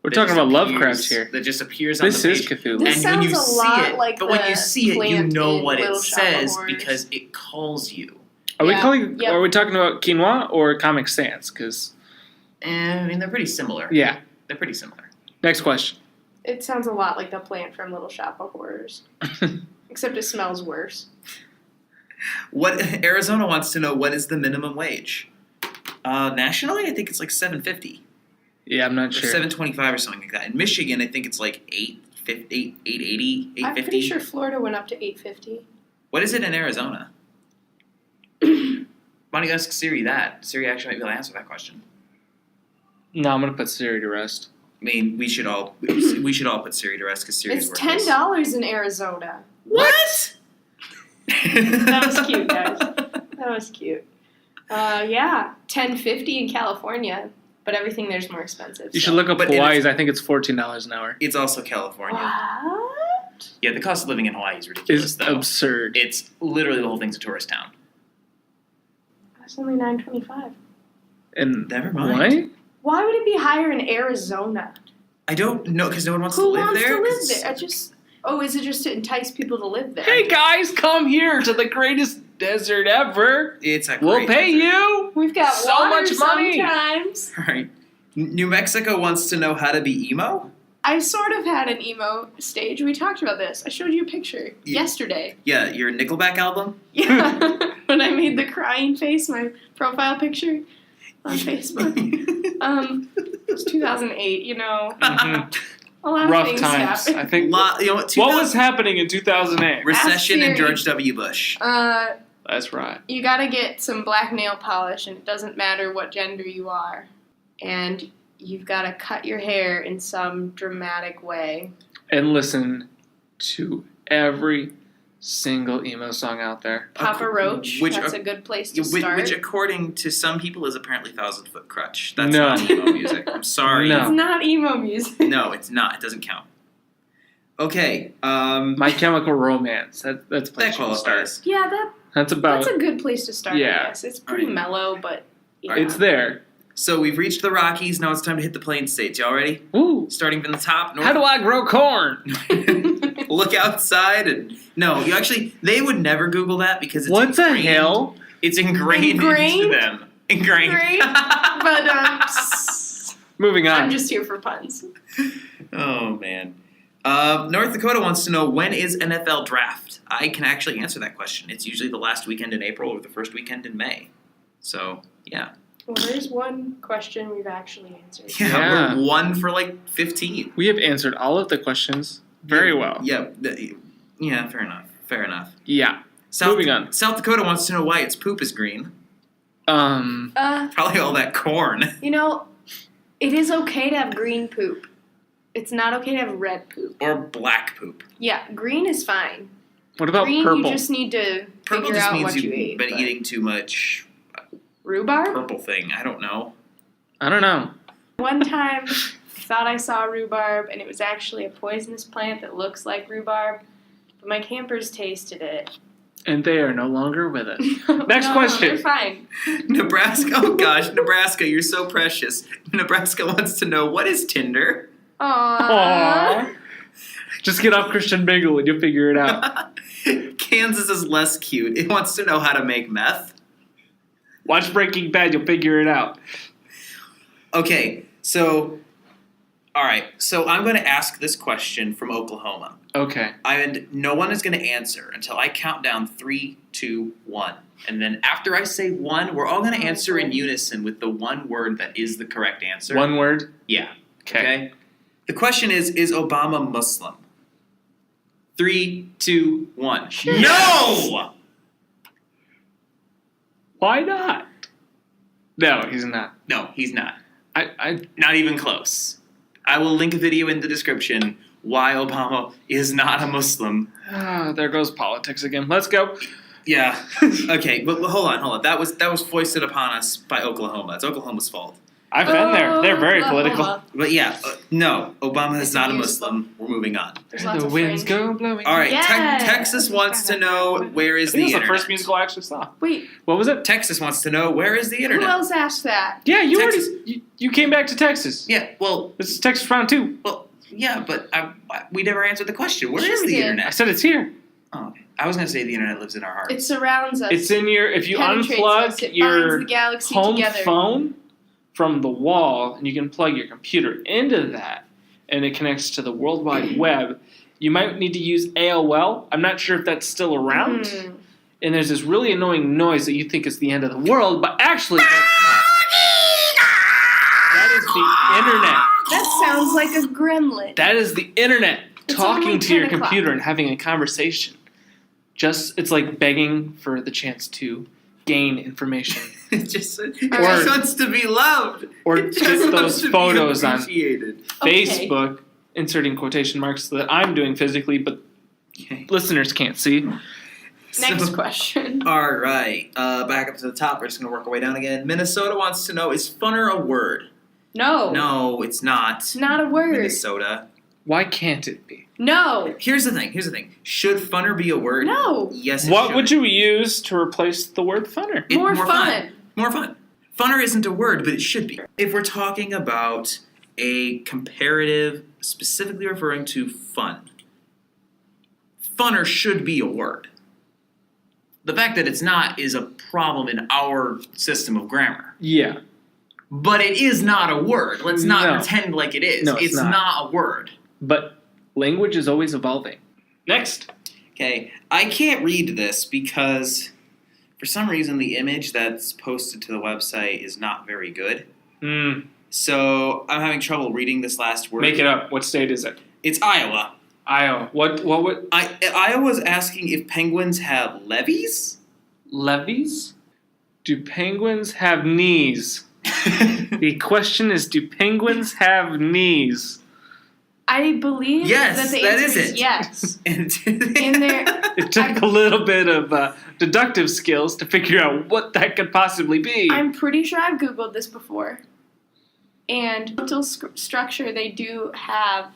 We're that talking just about appears- Lovecraft here. That just appears on This the is page. Cthulhu. This And when you sounds a see lot it, like but when the you see it, you plant know in what it Little Shop of says Horrors. because it calls you. Are we Yeah. calling? Yep. Are we talking about quinoa or Comic Sans? Because I mean, they're pretty similar. yeah. They're pretty similar. Next question. It sounds a lot like the plant from Little Shop of Horrors. Except it smells worse. What Arizona wants to know, what is the minimum wage? Nationally, I think it's like $7.50 Yeah, I'm not or sure. $7.25 or something like that. In Michigan, I think it's like $8.80, $8.50. I'm pretty sure Florida went up to $8.50. What is it in Arizona? Why don't you ask Siri that? Siri actually might be able to answer that question. No, I'm gonna put Siri to rest. I mean, we should all put Siri to rest because Siri's It's worthless. $10 in Arizona. What? That was cute, guys. That was cute. Yeah, $10.50 in California, but everything there's more expensive. You so. should look up But Hawaii's. I think it's $14 an hour. It's also California. What? Yeah, the cost of living in Hawaii is ridiculous, It's though. absurd. It's literally the whole thing's a tourist town. That's only $9.25. And Never mind. why? Why would it be higher in Arizona? I don't know, because no one wants Who to live wants there. to live 'cause- there? Is it just to entice people to live there? Hey guys, come here to the greatest desert ever. It's a We'll great pay desert. you. We've got So water much money. sometimes. All right. New Mexico wants to know how to be emo? I sort of had an emo stage. We talked about this. I showed you a picture yesterday. Yeah, your Nickelback album? Yeah, when I made the crying face, my profile picture. on Facebook. It was 2008, you know. Mhm. A lot of Rough things times. happened. I think. You know what? What was happening in 2008? Recession and Siri. George W. Bush. That's right. You gotta get some black nail polish, and it doesn't matter what gender you are. And you've gotta cut your hair in some dramatic way. And listen to every single emo song out there. Papa Roach, that's a good place to start. Which, according to some people, is apparently 1,000 Foot Crutch. That's No. not emo music. I'm sorry. No. It's not emo music. No, it's not. It doesn't count. Okay. My Chemical Romance. That's a place That you can start. qualifies. Yeah, That's about. that's a good place to start, Yeah. I guess. It's pretty Alright. mellow, but yeah. It's there. So we've reached the Rockies. Now it's time to hit the Plain States. Y'all ready? Ooh. Starting from the top. How do I grow corn? Look outside and no, you actually they would never Google that because it's What the ingrained. hell? It's ingrained Ingrained? into them. Ingrained. Great, but Moving on. I'm just here for puns. Oh man. North Dakota wants to know, when is NFL draft? I can actually answer that question. It's usually the last weekend in April or the first weekend in May. So yeah. Well, there's one question we've actually answered. Yeah, we're 1 for like 15. We have answered all of the questions very well. Yeah. Yeah, fair enough. Fair enough. Yeah. Moving on. South Dakota wants to know why its poop is green. Uh, Probably all that corn. you know, it is okay to have green poop. It's not okay to have red poop. Or black poop. Yeah, green is fine. What about green, purple? you just need to Purple figure just out means what you you've ate. been but- eating too much Rhubarb? purple thing. I don't know. I don't know. One time, I thought I saw rhubarb, and it was actually a poisonous plant that looks like rhubarb. But my campers tasted it. And they are no longer with us. Next No, question. they're fine. Nebraska. Oh gosh, Nebraska, you're so precious. Nebraska wants to know, what is Tinder? Aww. Aww. Just get off Christian Mingle and you'll figure it out. Kansas is less cute. It wants to know how to make meth. Watch Breaking Bad, you'll figure it out. Okay, so, all right. So I'm going to ask this question from Oklahoma. Okay. And no one is going to answer until I count down 3, 2, 1. And then after I say 1, we're all going to answer in unison with the one word that is the correct answer. One word? Yeah. Okay. Okay. The question is Obama Muslim? 3, 2, 1. Yes. No! Why not? No, he's not. No, he's not. I Not even close. I will link a video in the description why Obama is not a Muslim. there goes politics again. Let's go. Yeah. Okay, but hold on. That was foisted upon us by Oklahoma. It's Oklahoma's fault. I've been there. They're very political. Oklahoma. But yeah, no, Obama is It's not a useful. Muslim. We're moving on. There's lots The of winds fringe. go blowing. All right, Yes. Texas wants to know, where I is think the it was the internet? first musical I actually saw. Wait, What was it? Texas wants to know, where is the who internet? else asked that? Yeah, you Texas. already you came back to Texas. Yeah, well, This is Texas round 2. yeah, but we never answered the question. Where Sure is we the did. I internet? said it's here. Oh, okay. I was going to say the internet lives in our hearts. It surrounds us. It's in your. If you penetrates us. unplug It binds your the galaxy home together. phone from the wall, and you can plug your computer into that, and it connects to the World Wide Web. You might need to use AOL. I'm not sure if that's still around. Hmm. And there's this really annoying noise that you think is the end of the world, but actually, that is the internet. That sounds like a gremlin. That is the internet It's talking only to your 10 o'clock. computer and having a conversation. It's like begging for the chance to gain information. It just Or- wants to be loved. Or It just get wants those to be photos on appreciated. Okay. Facebook, inserting quotation marks that I'm doing physically, but Okay. listeners can't see. Next So- question. All right, back up to the top. We're just going to work our way down again. Minnesota wants to know, is funner a word? No. No, it's not. It's not a word. Minnesota. Why can't it be? No. Here's the thing. Should funner be a word? No. Yes, it What should. would you use to replace the word funner? More fun. More fun. Funner isn't a word, but it should be. If we're talking about a comparative, specifically referring to fun, funner should be a word. The fact that it's not is a problem in our system of grammar. Yeah. But it is not a word. Let's not No. pretend like it is. No, it's it's not. not a word. But language is always evolving. Next. Okay, I can't read this because for some reason, the image that's posted to the website is not very good. So I'm having trouble reading this last word. Make it up. What state is it? It's Iowa. Iowa. What would... Iowa's asking if penguins have levees? Levees? Do penguins have knees? The question is, do penguins have knees? I believe Yes, that the that answer is is it. yes. And In there, It took a little bit of deductive skills to figure out what that could possibly be. I'm pretty sure I've Googled this before. And mental structure, they do have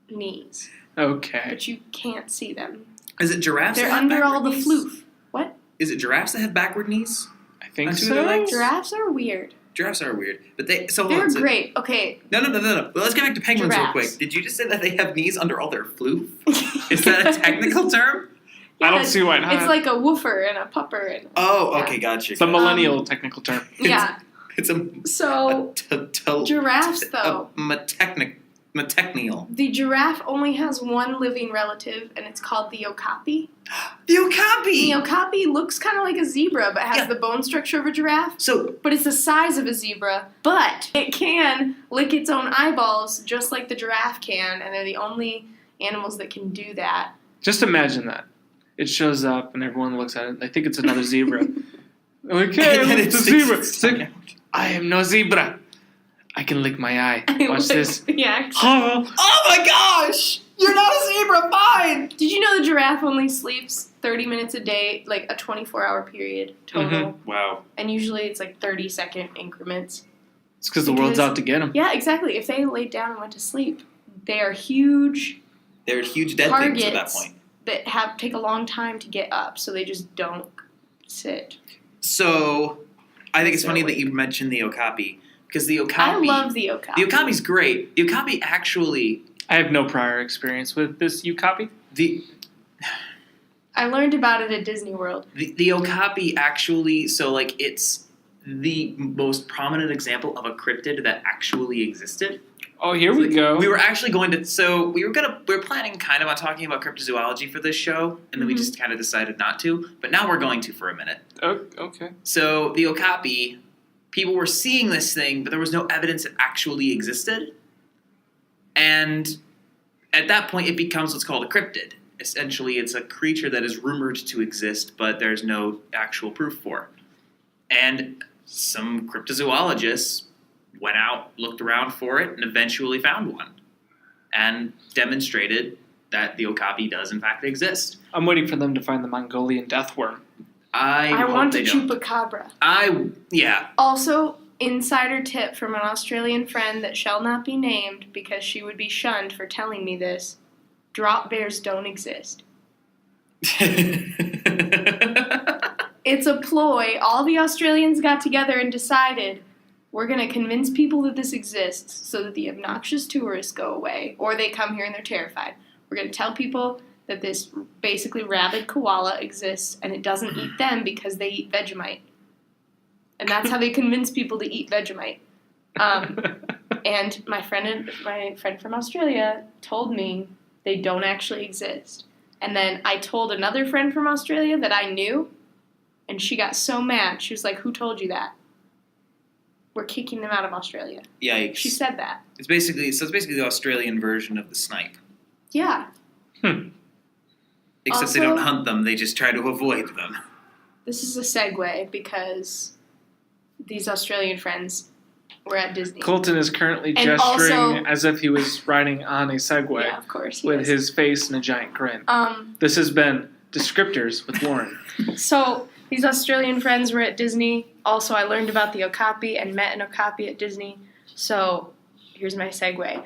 knees, Okay. but you can't see them. Is it giraffes They're that have under all backward the knees? floof. What? Is it giraffes that have backward knees? I think On two so. of their legs? Giraffes are weird. Giraffes are weird. But hold They're on, so- great. Okay. No. But let's get back to penguins real Giraffes. quick. Did you just say that they have knees under all their floof? Is that a technical term? I don't see why not. It's like a woofer and a pupper. And Oh, okay, gotcha. It's a millennial technical term. yeah. It's a So giraffes, though. Metechnial. The giraffe only has one living relative, and it's called the okapi. The okapi! The okapi looks kind of like a zebra, but has Yeah. the bone structure of a giraffe. So, But it's the size of a zebra. But it can lick its own eyeballs just like the giraffe can, and they're the only animals that can do that. Just imagine that. It shows up and everyone looks at it. They think it's another zebra. Okay, and then it's a it zebra. sticks It's like, I am no zebra. I can lick my eye. Watch this. Yeah. oh my gosh! You're not a zebra, fine! Did you know the giraffe only sleeps 30 minutes a day, like a 24-hour period total? Wow. And usually it's like 30-second increments. It's because the world's out to get him. Yeah, exactly. If they laid down and went to sleep, they are huge They're huge dead things at that targets point. that take a long time to get up, so they just don't sit. So, I think it's So funny weird. that you mentioned the okapi. Because the okapi... I love the okapi. The okapi's great. The okapi actually... I have no prior experience with this copy. I learned about it at Disney World. The okapi actually... So, like, it's the most prominent example of a cryptid that actually existed. Oh, here we go. We were actually going to... So, we were planning kind of on talking about cryptozoology for this show, and then we Mhm. just kind of decided not to. But now we're going to for a minute. Oh, okay. So, the okapi... People were seeing this thing, but there was no evidence it actually existed. And at that point, it becomes what's called a cryptid. Essentially, it's a creature that is rumored to exist, but there's no actual proof for. And some cryptozoologists went out, looked around for it, and eventually found one. And demonstrated that the okapi does, in fact, exist. I'm waiting for them to find the Mongolian death worm. I hope want they a don't. chupacabra. Yeah. Also, insider tip from an Australian friend that shall not be named because she would be shunned for telling me this. Drop bears don't exist. It's a ploy. All the Australians got together and decided we're going to convince people that this exists so that the obnoxious tourists go away, or they come here and they're terrified. We're going to tell people that this basically rabid koala exists and it doesn't eat them because they eat Vegemite. And that's how they convince people to eat Vegemite. And my friend from Australia told me they don't actually exist. And then I told another friend from Australia that I knew, and she got so mad. She was like, "Who told you that? We're kicking them out of Australia." Yikes. She said that. It's basically the Australian version of the snipe. Yeah. Except they Also- don't hunt them, they just try to avoid them. This is a segue because these Australian friends were at Disney. Colton is currently And gesturing also- as if he was riding on a Segway Yeah, of course. he with is. his face in a giant grin. This has been Descriptors with Lauren. So these Australian friends were at Disney. Also, I learned about the okapi and met an okapi at Disney. So here's my segue.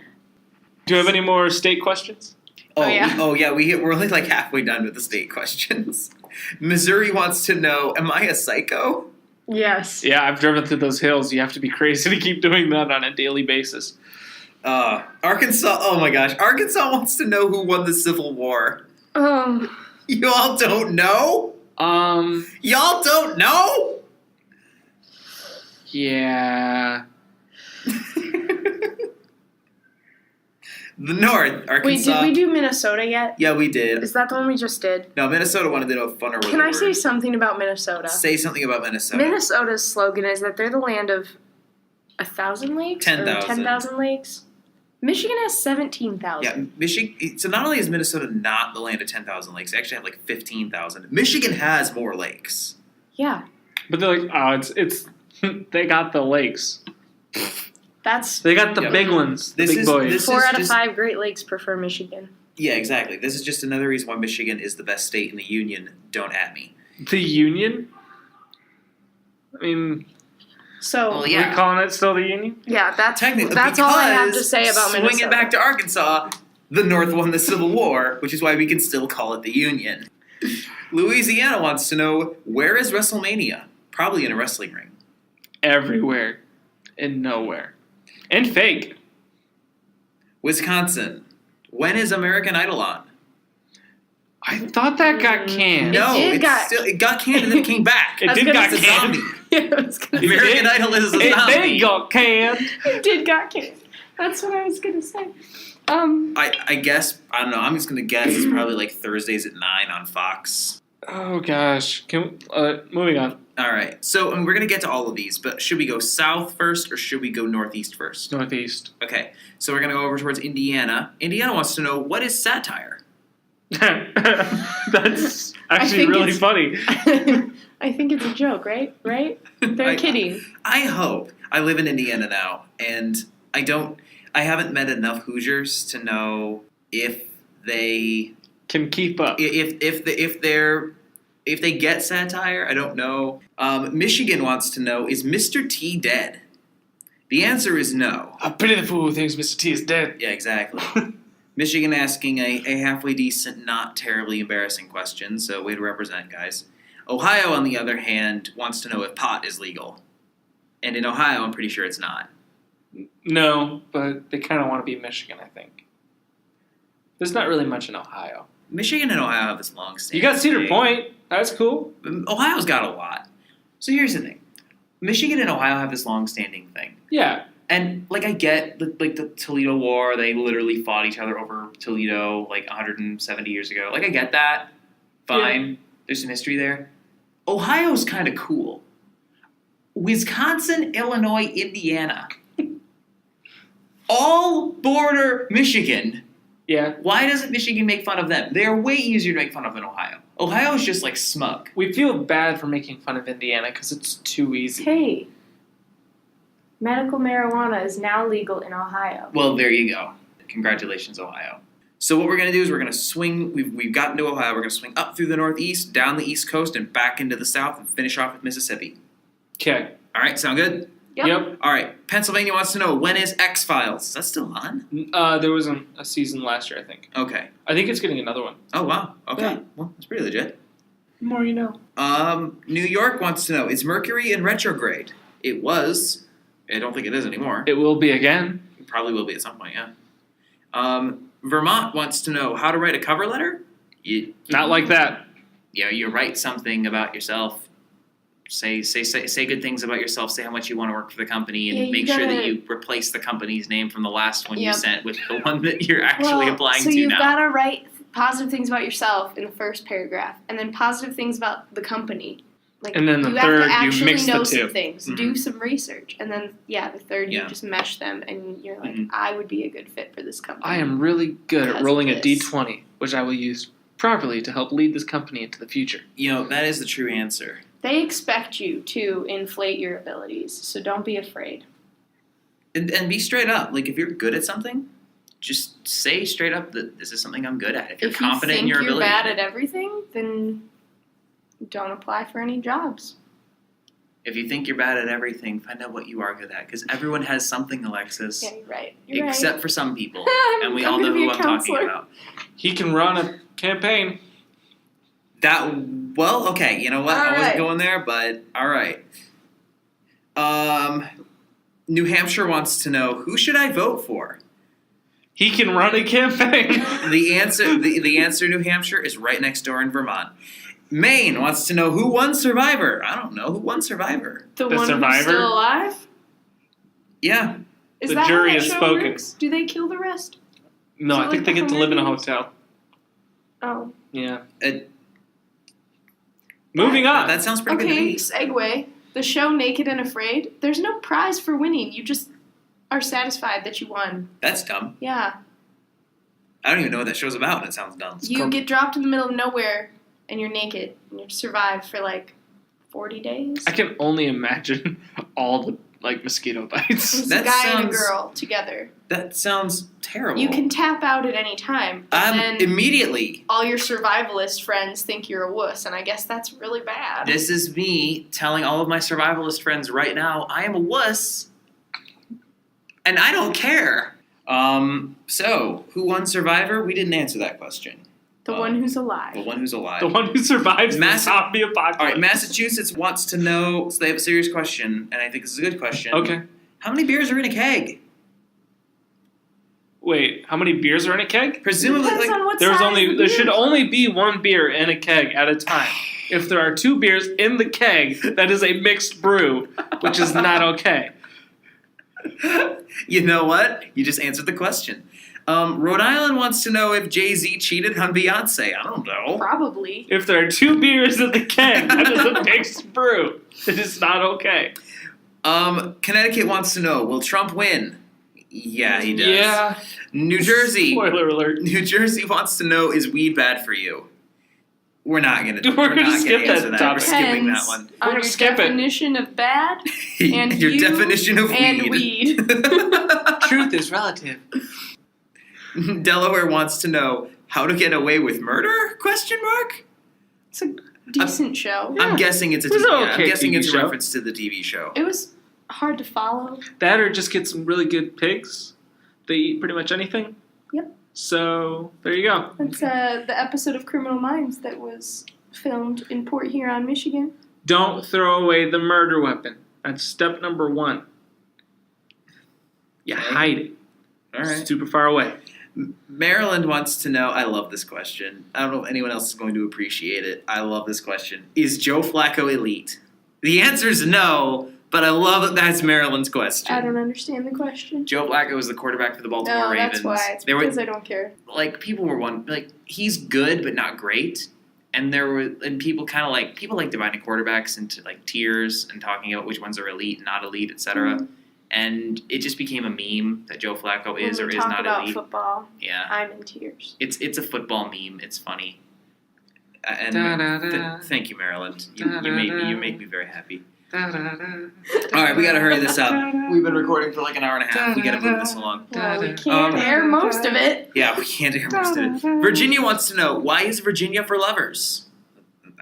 Do you have any more state questions? Oh, yeah. We're only like halfway done with the state questions. Missouri wants to know, am I a psycho? Yes. Yeah, I've driven through those hills. You have to be crazy to keep doing that on a daily basis. Arkansas, oh my gosh. Arkansas wants to know who won the Civil War. You all don't know? Y'all don't know? Yeah. The North, Wait, Arkansas. did we do Minnesota yet? Yeah, we did. Is that the one we just did? No, Minnesota wanted to know funner with Can I say something about Minnesota? Say something about Minnesota. Minnesota's slogan is that they're the land of 1,000 lakes? 10,000. Or 10,000 lakes? Michigan has 17,000. Yeah, Michigan. So not only is Minnesota not the land of 10,000 lakes, they actually have like 15,000. Michigan has more lakes. Yeah. But they're like, oh, it's they got the lakes. That's They got the Yeah. big ones, the This big is- boys. this- 4 out of just- 5 Great Lakes prefer Michigan. Yeah, exactly. This is just another reason why Michigan is the best state in the union. Don't at me. The Union? I mean, So, Well, are yeah. we calling it still the Union? yeah, Technically, that's all I have to because say about Minnesota. swinging back to Arkansas, the North won the Civil War, which is why we can still call it the Union. Louisiana wants to know, where is WrestleMania? Probably in a wrestling ring. Everywhere and nowhere. And fake. Wisconsin, when is American Idol on? I thought that got canned. No, did it got canned and then it came back. It I was did gonna got It's a canned. zombie. Yeah, I was gonna It American did. Idol is a It zombie. did got canned. It did got canned. That's what I was gonna say. I guess, I don't know, I'm just going to guess it's probably like Thursdays at 9 on Fox. Oh gosh. Can moving on. All right, so we're going to get to all of these, but should we go south first or should we go northeast first? Northeast. Okay, so we're going to go over towards Indiana. Indiana wants to know, what is satire? That's actually think really it's- funny. I think it's a joke, right? Right? They're kidding. I hope. I live in Indiana now, and I haven't met enough Hoosiers to know if they Can keep up. if they get satire. I don't know. Michigan wants to know, is Mr. T dead? The answer is no. I pity the fool who thinks Mr. T is dead. Yeah, exactly. Michigan asking a halfway decent, not terribly embarrassing question, so way to represent, guys. Ohio, on the other hand, wants to know if pot is legal. And in Ohio, I'm pretty sure it's not. No, but they kind of want to be Michigan, I think. There's not really much in Ohio. Michigan and Ohio have this long standing You got Cedar thing. Point. That's cool. Ohio's got a lot. So here's the thing. Michigan and Ohio have this long standing thing. Yeah. And, I get, the Toledo War, they literally fought each other over Toledo, 170 years ago. I get that. Fine. There's some history there. Ohio's kind of cool. Wisconsin, Illinois, Indiana. All border Michigan. Yeah. Why doesn't Michigan make fun of them? They're way easier to make fun of than Ohio. Ohio's just, smug. We feel bad for making fun of Indiana because it's too easy. Hey, medical marijuana is now legal in Ohio. Well, there you go. Congratulations, Ohio. So what we're going to do is we're going to swing, we've gotten to Ohio, we're going to swing up through the northeast, down the east coast, and back into the south, and finish off with Mississippi. Okay. All right, sound good? Yep. All right, Pennsylvania wants to know, when is X-Files? Is that still on? There was a season last year, I think. Okay. I think it's getting another one. Oh, wow. Okay. Yeah. Well, that's pretty legit. The more you know. New York wants to know, is Mercury in retrograde? It was. I don't think it is anymore. It will be again. It probably will be at some point, yeah. Vermont wants to know how to write a cover letter. Not like that. Yeah, you write something about yourself. Say good things about yourself. Say how much you want to work for the company, and Yeah, you make sure that gotta- you replace the company's name from the last one you Yep. sent with the one that you're actually applying so to you've now. got to write positive things about yourself in the first paragraph, and then positive things about the company. And then the you third, have to you actually mix the know two. some things, Mhm. do some research, and then the third Yeah. you just mesh them, and you're like, Mhm. I would be a good fit for this company. I am really good at Because rolling a of this. D20, which I will use properly to help lead this company into the future. That is the true answer. They expect you to inflate your abilities, so don't be afraid. And be straight up. If you're good at something, just say straight up that this is something I'm good at. If you're confident in your you're ability. bad at everything, then don't apply for any jobs. If you think you're bad at everything, find out what you are good at. Because everyone has something, Alexis. Yeah, you're right. You're Except for some people. right. And we I'm all know gonna be who a I'm talking counselor. about. He can run a campaign. Okay, you know what? I wasn't Alright. going there, but alright. New Hampshire wants to know, who should I vote for? He can run a campaign. The answer, New Hampshire, is right next door in Vermont. Maine wants to know, who won Survivor? I don't know. Who won Survivor? The The one survivor? who's still alive? Yeah. Is The that jury how that has show spoken. works? Do they kill the rest? No, Is it I think like they the get to live in a Hunger Games? hotel. Oh. Yeah. Uh, Moving on. That sounds pretty good to Okay, me. segue. The show Naked and Afraid, there's no prize for winning. You just are satisfied that you won. That's dumb. Yeah. I don't even know what that show's about, and it sounds dumb. You get dropped in the middle of nowhere and you're naked and you survive for like 40 days. I can only imagine all the mosquito bites. It's That a guy and a sounds- girl together. That sounds terrible. You can tap out at any time, but then Immediately. all your survivalist friends think you're a wuss, and I guess that's really bad. This is me telling all of my survivalist friends right now, I am a wuss, and I don't care. So, who won Survivor? We didn't answer that question. The one who's alive. The one who's alive. The one who survives the zombie apocalypse. All right, Massachusetts wants to know, so they have a serious question, and I think this is a good question. Okay. How many beers are in a keg? Wait, how many beers are in a keg? Presumably, Depends like, on what size the There should beer is. only be one beer in a keg at a time. If there are 2 beers in the keg, that is a mixed brew, which is not okay. you know what? You just answered the question. Rhode Island wants to know if Jay-Z cheated on Beyonce. I don't know. Probably. If there are 2 beers in the keg, that is a mixed brew. It is not okay. Connecticut wants to know, will Trump win? Yeah, he does. Yeah. New Jersey. Spoiler alert. New Jersey wants to know, is weed bad for you? We're not gonna. We're gonna not skip answer that that. We're topic. skipping that Depends one. We're on gonna your skip it. definition of bad and Your you definition of and weed. Truth is relative. Delaware wants to know how to get away with murder? Question mark. It's a decent show. I'm guessing it's a It was TV. an I'm okay guessing TV it's a show. reference to the TV show. It was hard to follow. That or just get some really good pigs. They eat pretty much anything. Yep. So, there you go. That's the episode of Criminal Minds that was filmed in Port Huron, Michigan. Don't throw away the murder weapon. That's step number 1. You hide it. All right. Super far away. Maryland wants to know. I love this question. I don't know if anyone else is going to appreciate it. I love this question. Is Joe Flacco elite? The answer is no, but I love that that's Maryland's question. I don't understand the question. Joe Flacco was the quarterback for the Baltimore No, Ravens. that's why. It's There were because I don't care. like people were he's good but not great, and people kind of like dividing quarterbacks into like tiers and talking about which ones are elite, not elite, etc. Mm-hmm. And it just became a meme that Joe Flacco is When or we is talk not about elite. football, Yeah, I'm in tears. it's a football meme. It's funny. And Da-da-da. thank you, Maryland. You Da-da-da. make me very happy. Da-da-da. All right, we gotta hurry this up. We've been recording for like an hour and a half. We gotta move this along. Well, we Da-da-da. can't air most of it. Yeah, we can't hear most of it. Virginia wants to know, why is Virginia for lovers?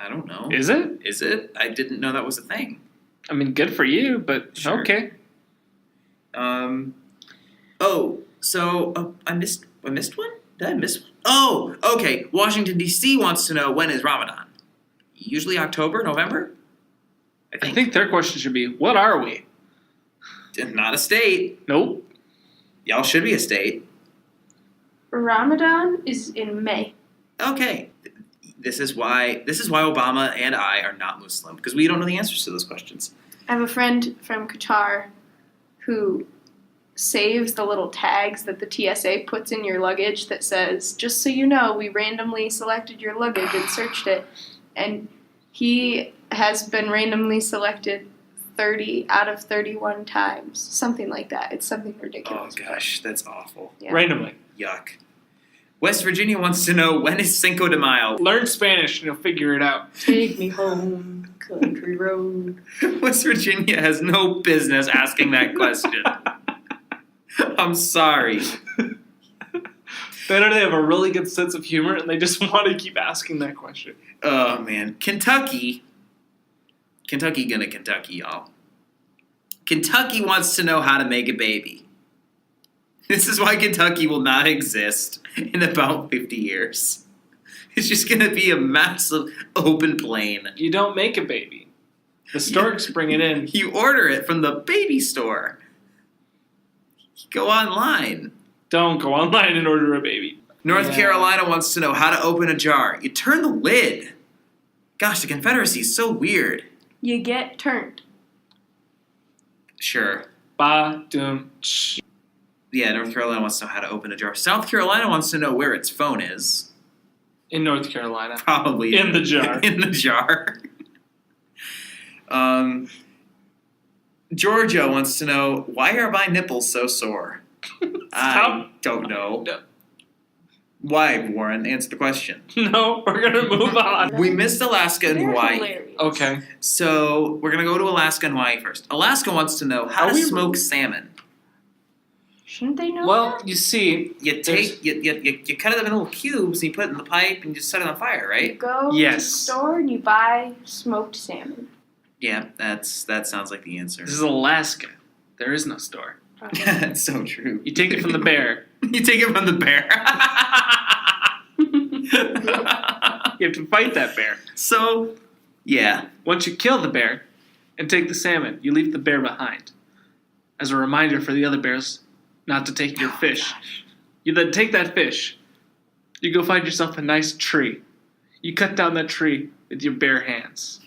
I don't know. Is it? Is it? I didn't know that was a thing. I mean, good for you, but Sure. okay. I missed one? Did I miss one? Oh, okay. Washington, D.C. wants to know, when is Ramadan? Usually October, November? I think their question should be, what are we? Not a state. Nope. Y'all should be a state. Ramadan is in May. Okay. This is why Obama and I are not Muslim, because we don't know the answers to those questions. I have a friend from Qatar who saves the little tags that the TSA puts in your luggage that says, just so you know, we randomly selected your luggage and searched it. And he has been randomly selected 30 out of 31 times. Something like that. It's something Oh ridiculous. gosh, that's awful. Yeah. Randomly. Yuck. West Virginia wants to know, when is Cinco de Mayo? Learn Spanish and you'll figure it out. Take me home, country road. West Virginia has no business asking that question. I'm sorry. Better they have a really good sense of humor and they just want to keep asking that question. Oh man, Kentucky gonna Kentucky, y'all. Kentucky wants to know how to make a baby. This is why Kentucky will not exist in about 50 years. It's just gonna be a massive open plain. You don't make a baby. The storks bring it in. You order it from the baby store. You go online. Don't go online and order a baby. North Yeah. Carolina wants to know how to open a jar. You turn the lid. Gosh, the Confederacy is so weird. You get turned. Sure. Ba-dum. Tsh. Yeah, North Carolina wants to know how to open a jar. South Carolina wants to know where its phone is. In North Carolina. Probably In the jar. In the jar. Georgia wants to know, why are my nipples so sore? I don't know. No. Why, Warren? Answer the question. No, we're going to move on. We missed Alaska and They're Hawaii. hilarious. Okay. So we're going to go to Alaska and Hawaii first. Alaska wants to know how to smoke salmon. Shouldn't they know Well, that? you see, You take you cut it up in little cubes and you put it in the pipe and you just set it on fire, You right? go to Yes. the store and you buy smoked salmon. Yeah, that sounds like the answer. this is Alaska. There is no store. That's so true. You take it from the bear. You take it from the bear. You have to fight that bear. So, yeah. Once you kill the bear and take the salmon, you leave the bear behind. As a reminder for the other bears not to take your fish. You then take that fish. You go find yourself a nice tree. You cut down that tree with your bare hands.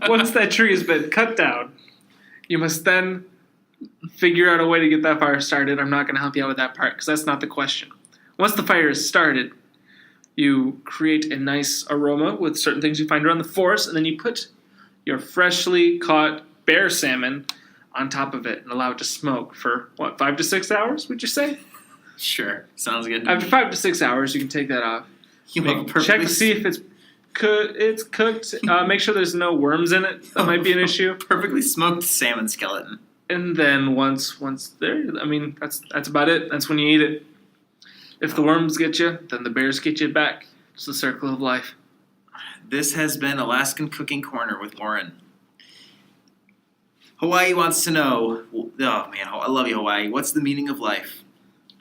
Once that tree has been cut down, you must then figure out a way to get that fire started. I'm not going to help you out with that part because that's not the question. Once the fire is started, you create a nice aroma with certain things you find around the forest, and then you put your freshly caught bear salmon on top of it and allow it to smoke for, 5 to 6 hours, would you say? Sure. Sounds good. After 5 to 6 hours, you can take that off. You have a Check to see if it's cooked. Make sure there's no worms in it. That might be an issue. perfectly smoked salmon skeleton. And then once there, I mean, that's about it. That's when you eat it. If the worms get you, then the bears get you back. It's the circle of life. This has been Alaskan Cooking Corner with Warren. Hawaii wants to know, oh man, I love you, Hawaii. What's the meaning of life?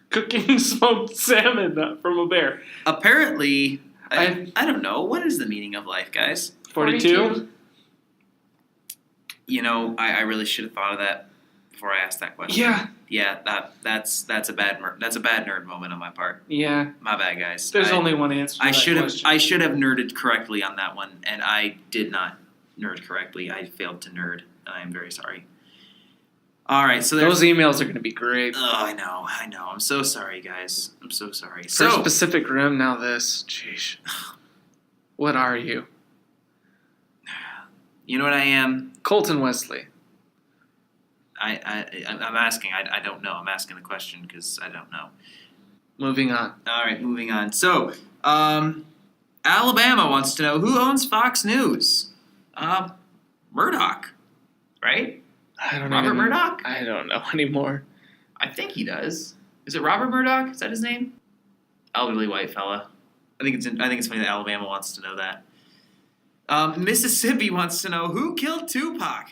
Cooking smoked salmon from a bear. Apparently, I don't know. What is the meaning of life, guys? 42? You know, I really should have thought of that before I asked that question. Yeah. Yeah, that's a bad nerd moment on my part. Yeah. My bad, guys. There's only one answer to I that should have question. I should have nerded correctly on that one, and I did not nerd correctly. I failed to nerd. I am very sorry. All right, so Those emails are going to be great. Oh, I know. I'm so sorry, guys. I'm so sorry. First Pacific Rim, now this. Jeez. What are you? You know what I am? Colton Wesley. I'm asking. I don't know. I'm asking the question because I don't know. Moving on. All right, moving on. So, Alabama wants to know who owns Fox News. Murdoch, right? I don't Robert even- Murdoch? I don't know anymore. I think he does. Is it Robert Murdoch? Is that his name? Elderly white fella. I think it's funny that Alabama wants to know that. Mississippi wants to know who killed Tupac.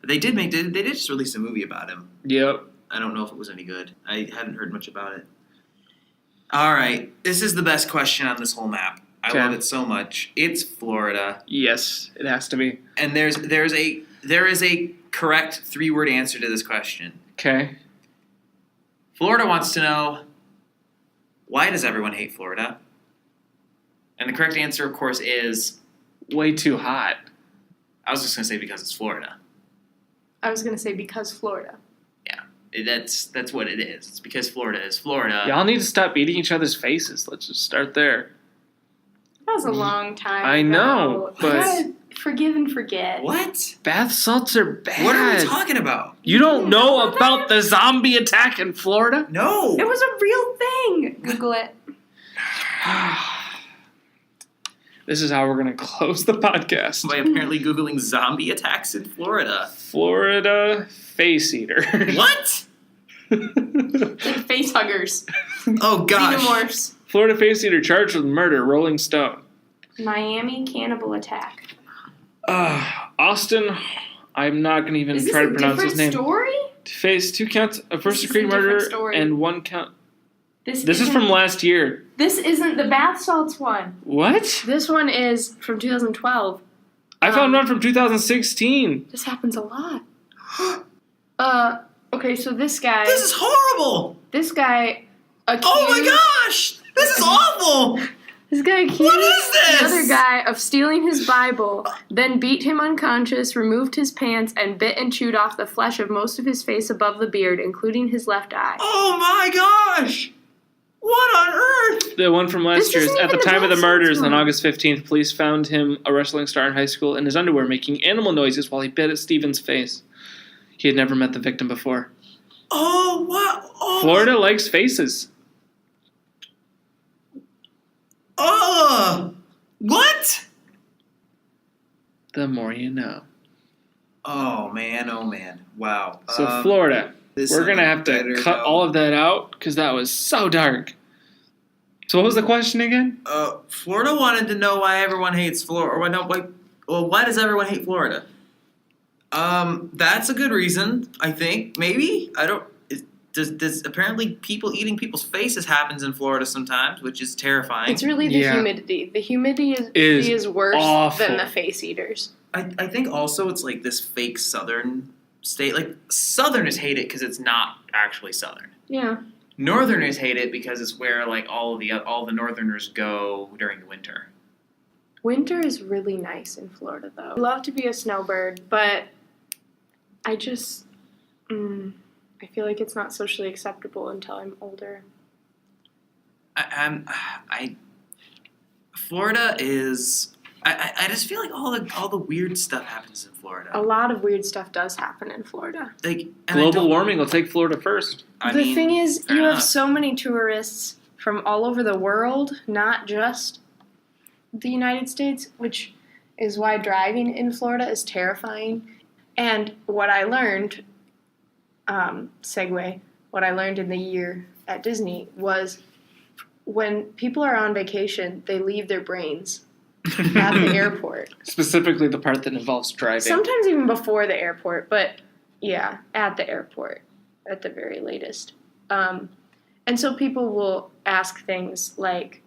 They did just release a movie about him. Yep. I don't know if it was any good. I hadn't heard much about it. All right, this is the best question on this whole map. I Okay. love it so much. It's Florida, Yes, it has to be. and there is a correct 3-word answer to this question. Okay. Florida wants to know, why does everyone hate Florida? And the correct answer, of course, is, Way too hot. I was just going to say because it's Florida. I was gonna say because Florida. That's what it is. It's because Florida is Florida. Y'all need to stop beating each other's faces. Let's just start there. That was a long time I ago. know, but- You gotta forgive and forget. What? Bath salts are bad. What are we talking about? You don't know about the zombie attack in Florida? No. It was a real thing. Google it. This is how we're going to close the podcast. By apparently Googling zombie attacks in Florida. Florida face eater. What? Like face huggers. Oh, gosh. Xenomorphs. Florida face eater charged with murder, Rolling Stone. Miami cannibal attack. Austin, I'm not going to even Is this try to a pronounce different his name. story? Face 2 counts of first This is degree a different murder story. and 1 count. This This is isn't- from last year. This isn't the bath salts one. What? This one is from 2012. I found one from 2016. This happens a lot. Okay, so this guy. This is horrible. This guy. Accused, Oh my gosh. This is awful. This guy accused the other guy of stealing his Bible, then beat him unconscious, removed his pants, and bit and chewed off the flesh of most of his face above the beard, including his left eye. Oh my gosh! What on earth? The one from last This year. isn't At the even the time of the best murders one. on August 15th, police found him, a wrestling star in high school, in his underwear making animal noises while he bit at Steven's face. He had never met the victim before. Oh, what? Oh, Florida likes faces. What? The more you know. Oh man. Wow. So Florida, this we're going to have to better cut go. all of that out because that was so dark. So what was the question again? Florida wanted to know why everyone hates Florida. Why does everyone hate Florida? That's a good reason, I think. Maybe. I don't... Does apparently people eating people's faces happens in Florida sometimes, which is terrifying. It's really the humidity. The humidity is worse awful. than the face eaters. I think also it's like this fake southern state. Like, Southerners hate it because it's not actually Southern. Yeah. Northerners hate it because it's where like all the Northerners go during the winter. Winter is really nice in Florida, though. I love to be a snowbird, but I just... I feel like it's not socially acceptable until I'm older. Florida is... I just feel like all the weird stuff happens in Florida. A lot of weird stuff does happen in Florida. Like Global warming will take Florida first. The thing is, fair you have enough. so many tourists from all over the world, not just the United States, which is why driving in Florida is terrifying. And what I learned, what I learned in the year at Disney was when people are on vacation, they leave their brains at the airport. Specifically the part that involves driving. Sometimes even before the airport, but yeah, at the airport at the very latest. And so people will ask things like,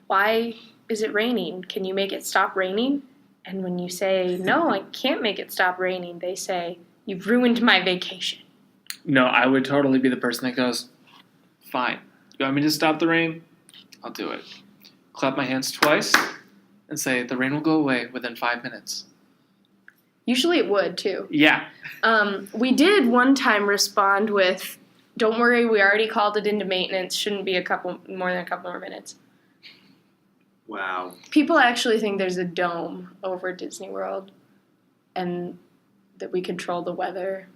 why is it raining? Can you make it stop raining? And when you say, no, I can't make it stop raining, they say, you've ruined my vacation. No, I would totally be the person that goes, fine. You want me to stop the rain? I'll do it. Clap my hands twice and say, the rain will go away within 5 minutes. Usually it would, too. Yeah. We did one time respond with, don't worry, we already called it into maintenance. Shouldn't be more than a couple more minutes. Wow. People actually think there's a dome over Disney World and that we control the weather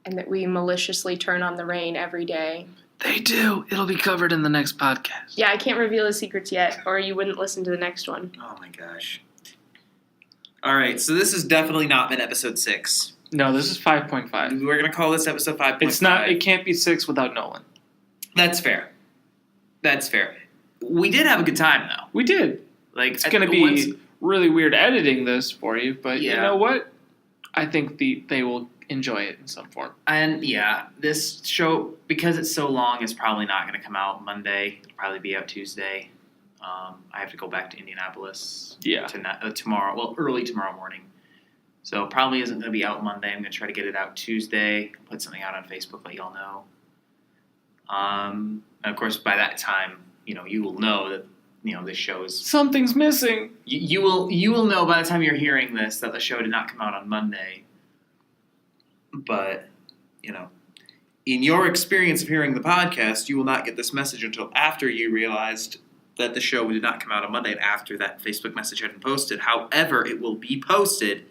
and that we maliciously turn on the rain every day. They do. It'll be covered in the next podcast. Yeah, I can't reveal the secrets yet, or you wouldn't listen to the next one. Oh my gosh. All right, so this has definitely not been episode 6. No, this is 5.5. We're gonna call this episode 5.5. It's not. It can't be 6 without Nolan. That's fair. We did have a good time though. We did. Like It's going to be really weird editing this for you, but you know what? I think they will enjoy it in some form. And yeah, this show, because it's so long, is probably not going to come out Monday. It'll probably be out Tuesday. I have to go back to Indianapolis tomorrow. Well, early tomorrow morning. So probably isn't going to be out Monday. I'm going to try to get it out Tuesday. Put something out on Facebook, let y'all know. And of course, by that time, you will know that this show is Something's missing. You will know by the time you're hearing this that the show did not come out on Monday. But, in your experience of hearing the podcast, you will not get this message until after you realized that the show did not come out on Monday and after that Facebook message had been posted. However, it will be posted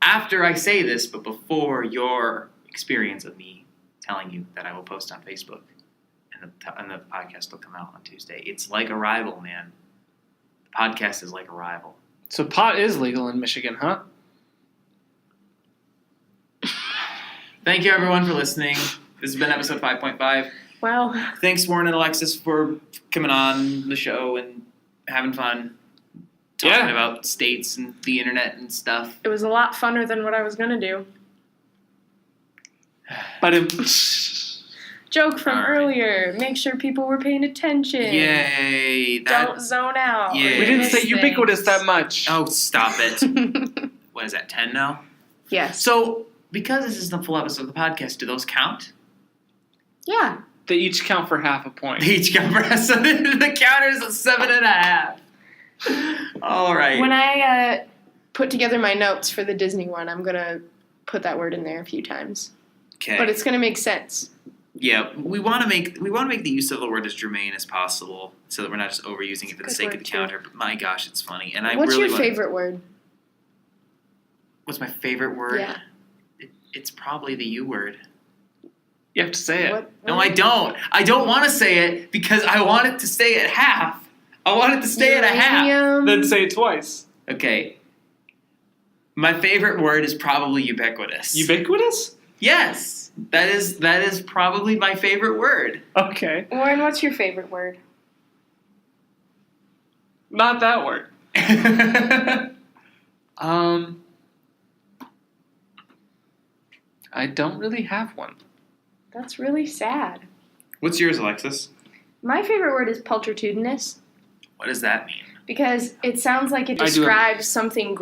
after I say this, but before your experience of me telling you that I will post on Facebook. And the podcast will come out on Tuesday. It's like Arrival, man. The podcast is like Arrival. So pot is legal in Michigan, huh? Thank you, everyone, for listening. This has been episode 5.5. Wow. Thanks, Warren and Alexis, for coming on the show and having fun talking about states and the internet and stuff. It was a lot funner than what I was going to do. But Joke from earlier. Make sure people were paying attention. Yay. Don't zone out. Yeah. we didn't miss say ubiquitous that much. Oh, stop it. What is that, 10 now? Yes. So, because this is the full episode of the podcast, do those count? Yeah. They each count for half a point. They each count for so the counter's a 7.5. All right. When I put together my notes for the Disney one, I'm going to put that word in there a few times. Okay. But it's going to make sense. Yeah, we want to make the use of the word as germane as possible, so that we're not just overusing it for the Good sake of word, the too. counter. But my gosh, it's funny, and What's really your favorite word? What's my favorite word? Yeah. It's probably the U word. You have to say it. What? No, I don't. I don't want to say it because I want it to stay at half. I want it to stay at a half. Uranium. Then say it twice. Okay. My favorite word is probably ubiquitous. Ubiquitous? Yes, that is probably my favorite word. Okay. Warren, what's your favorite word? Not that word. I don't really have one. That's really sad. What's yours, Alexis? My favorite word is pulchritudinous What does that mean? because it sounds like it I do have- describes something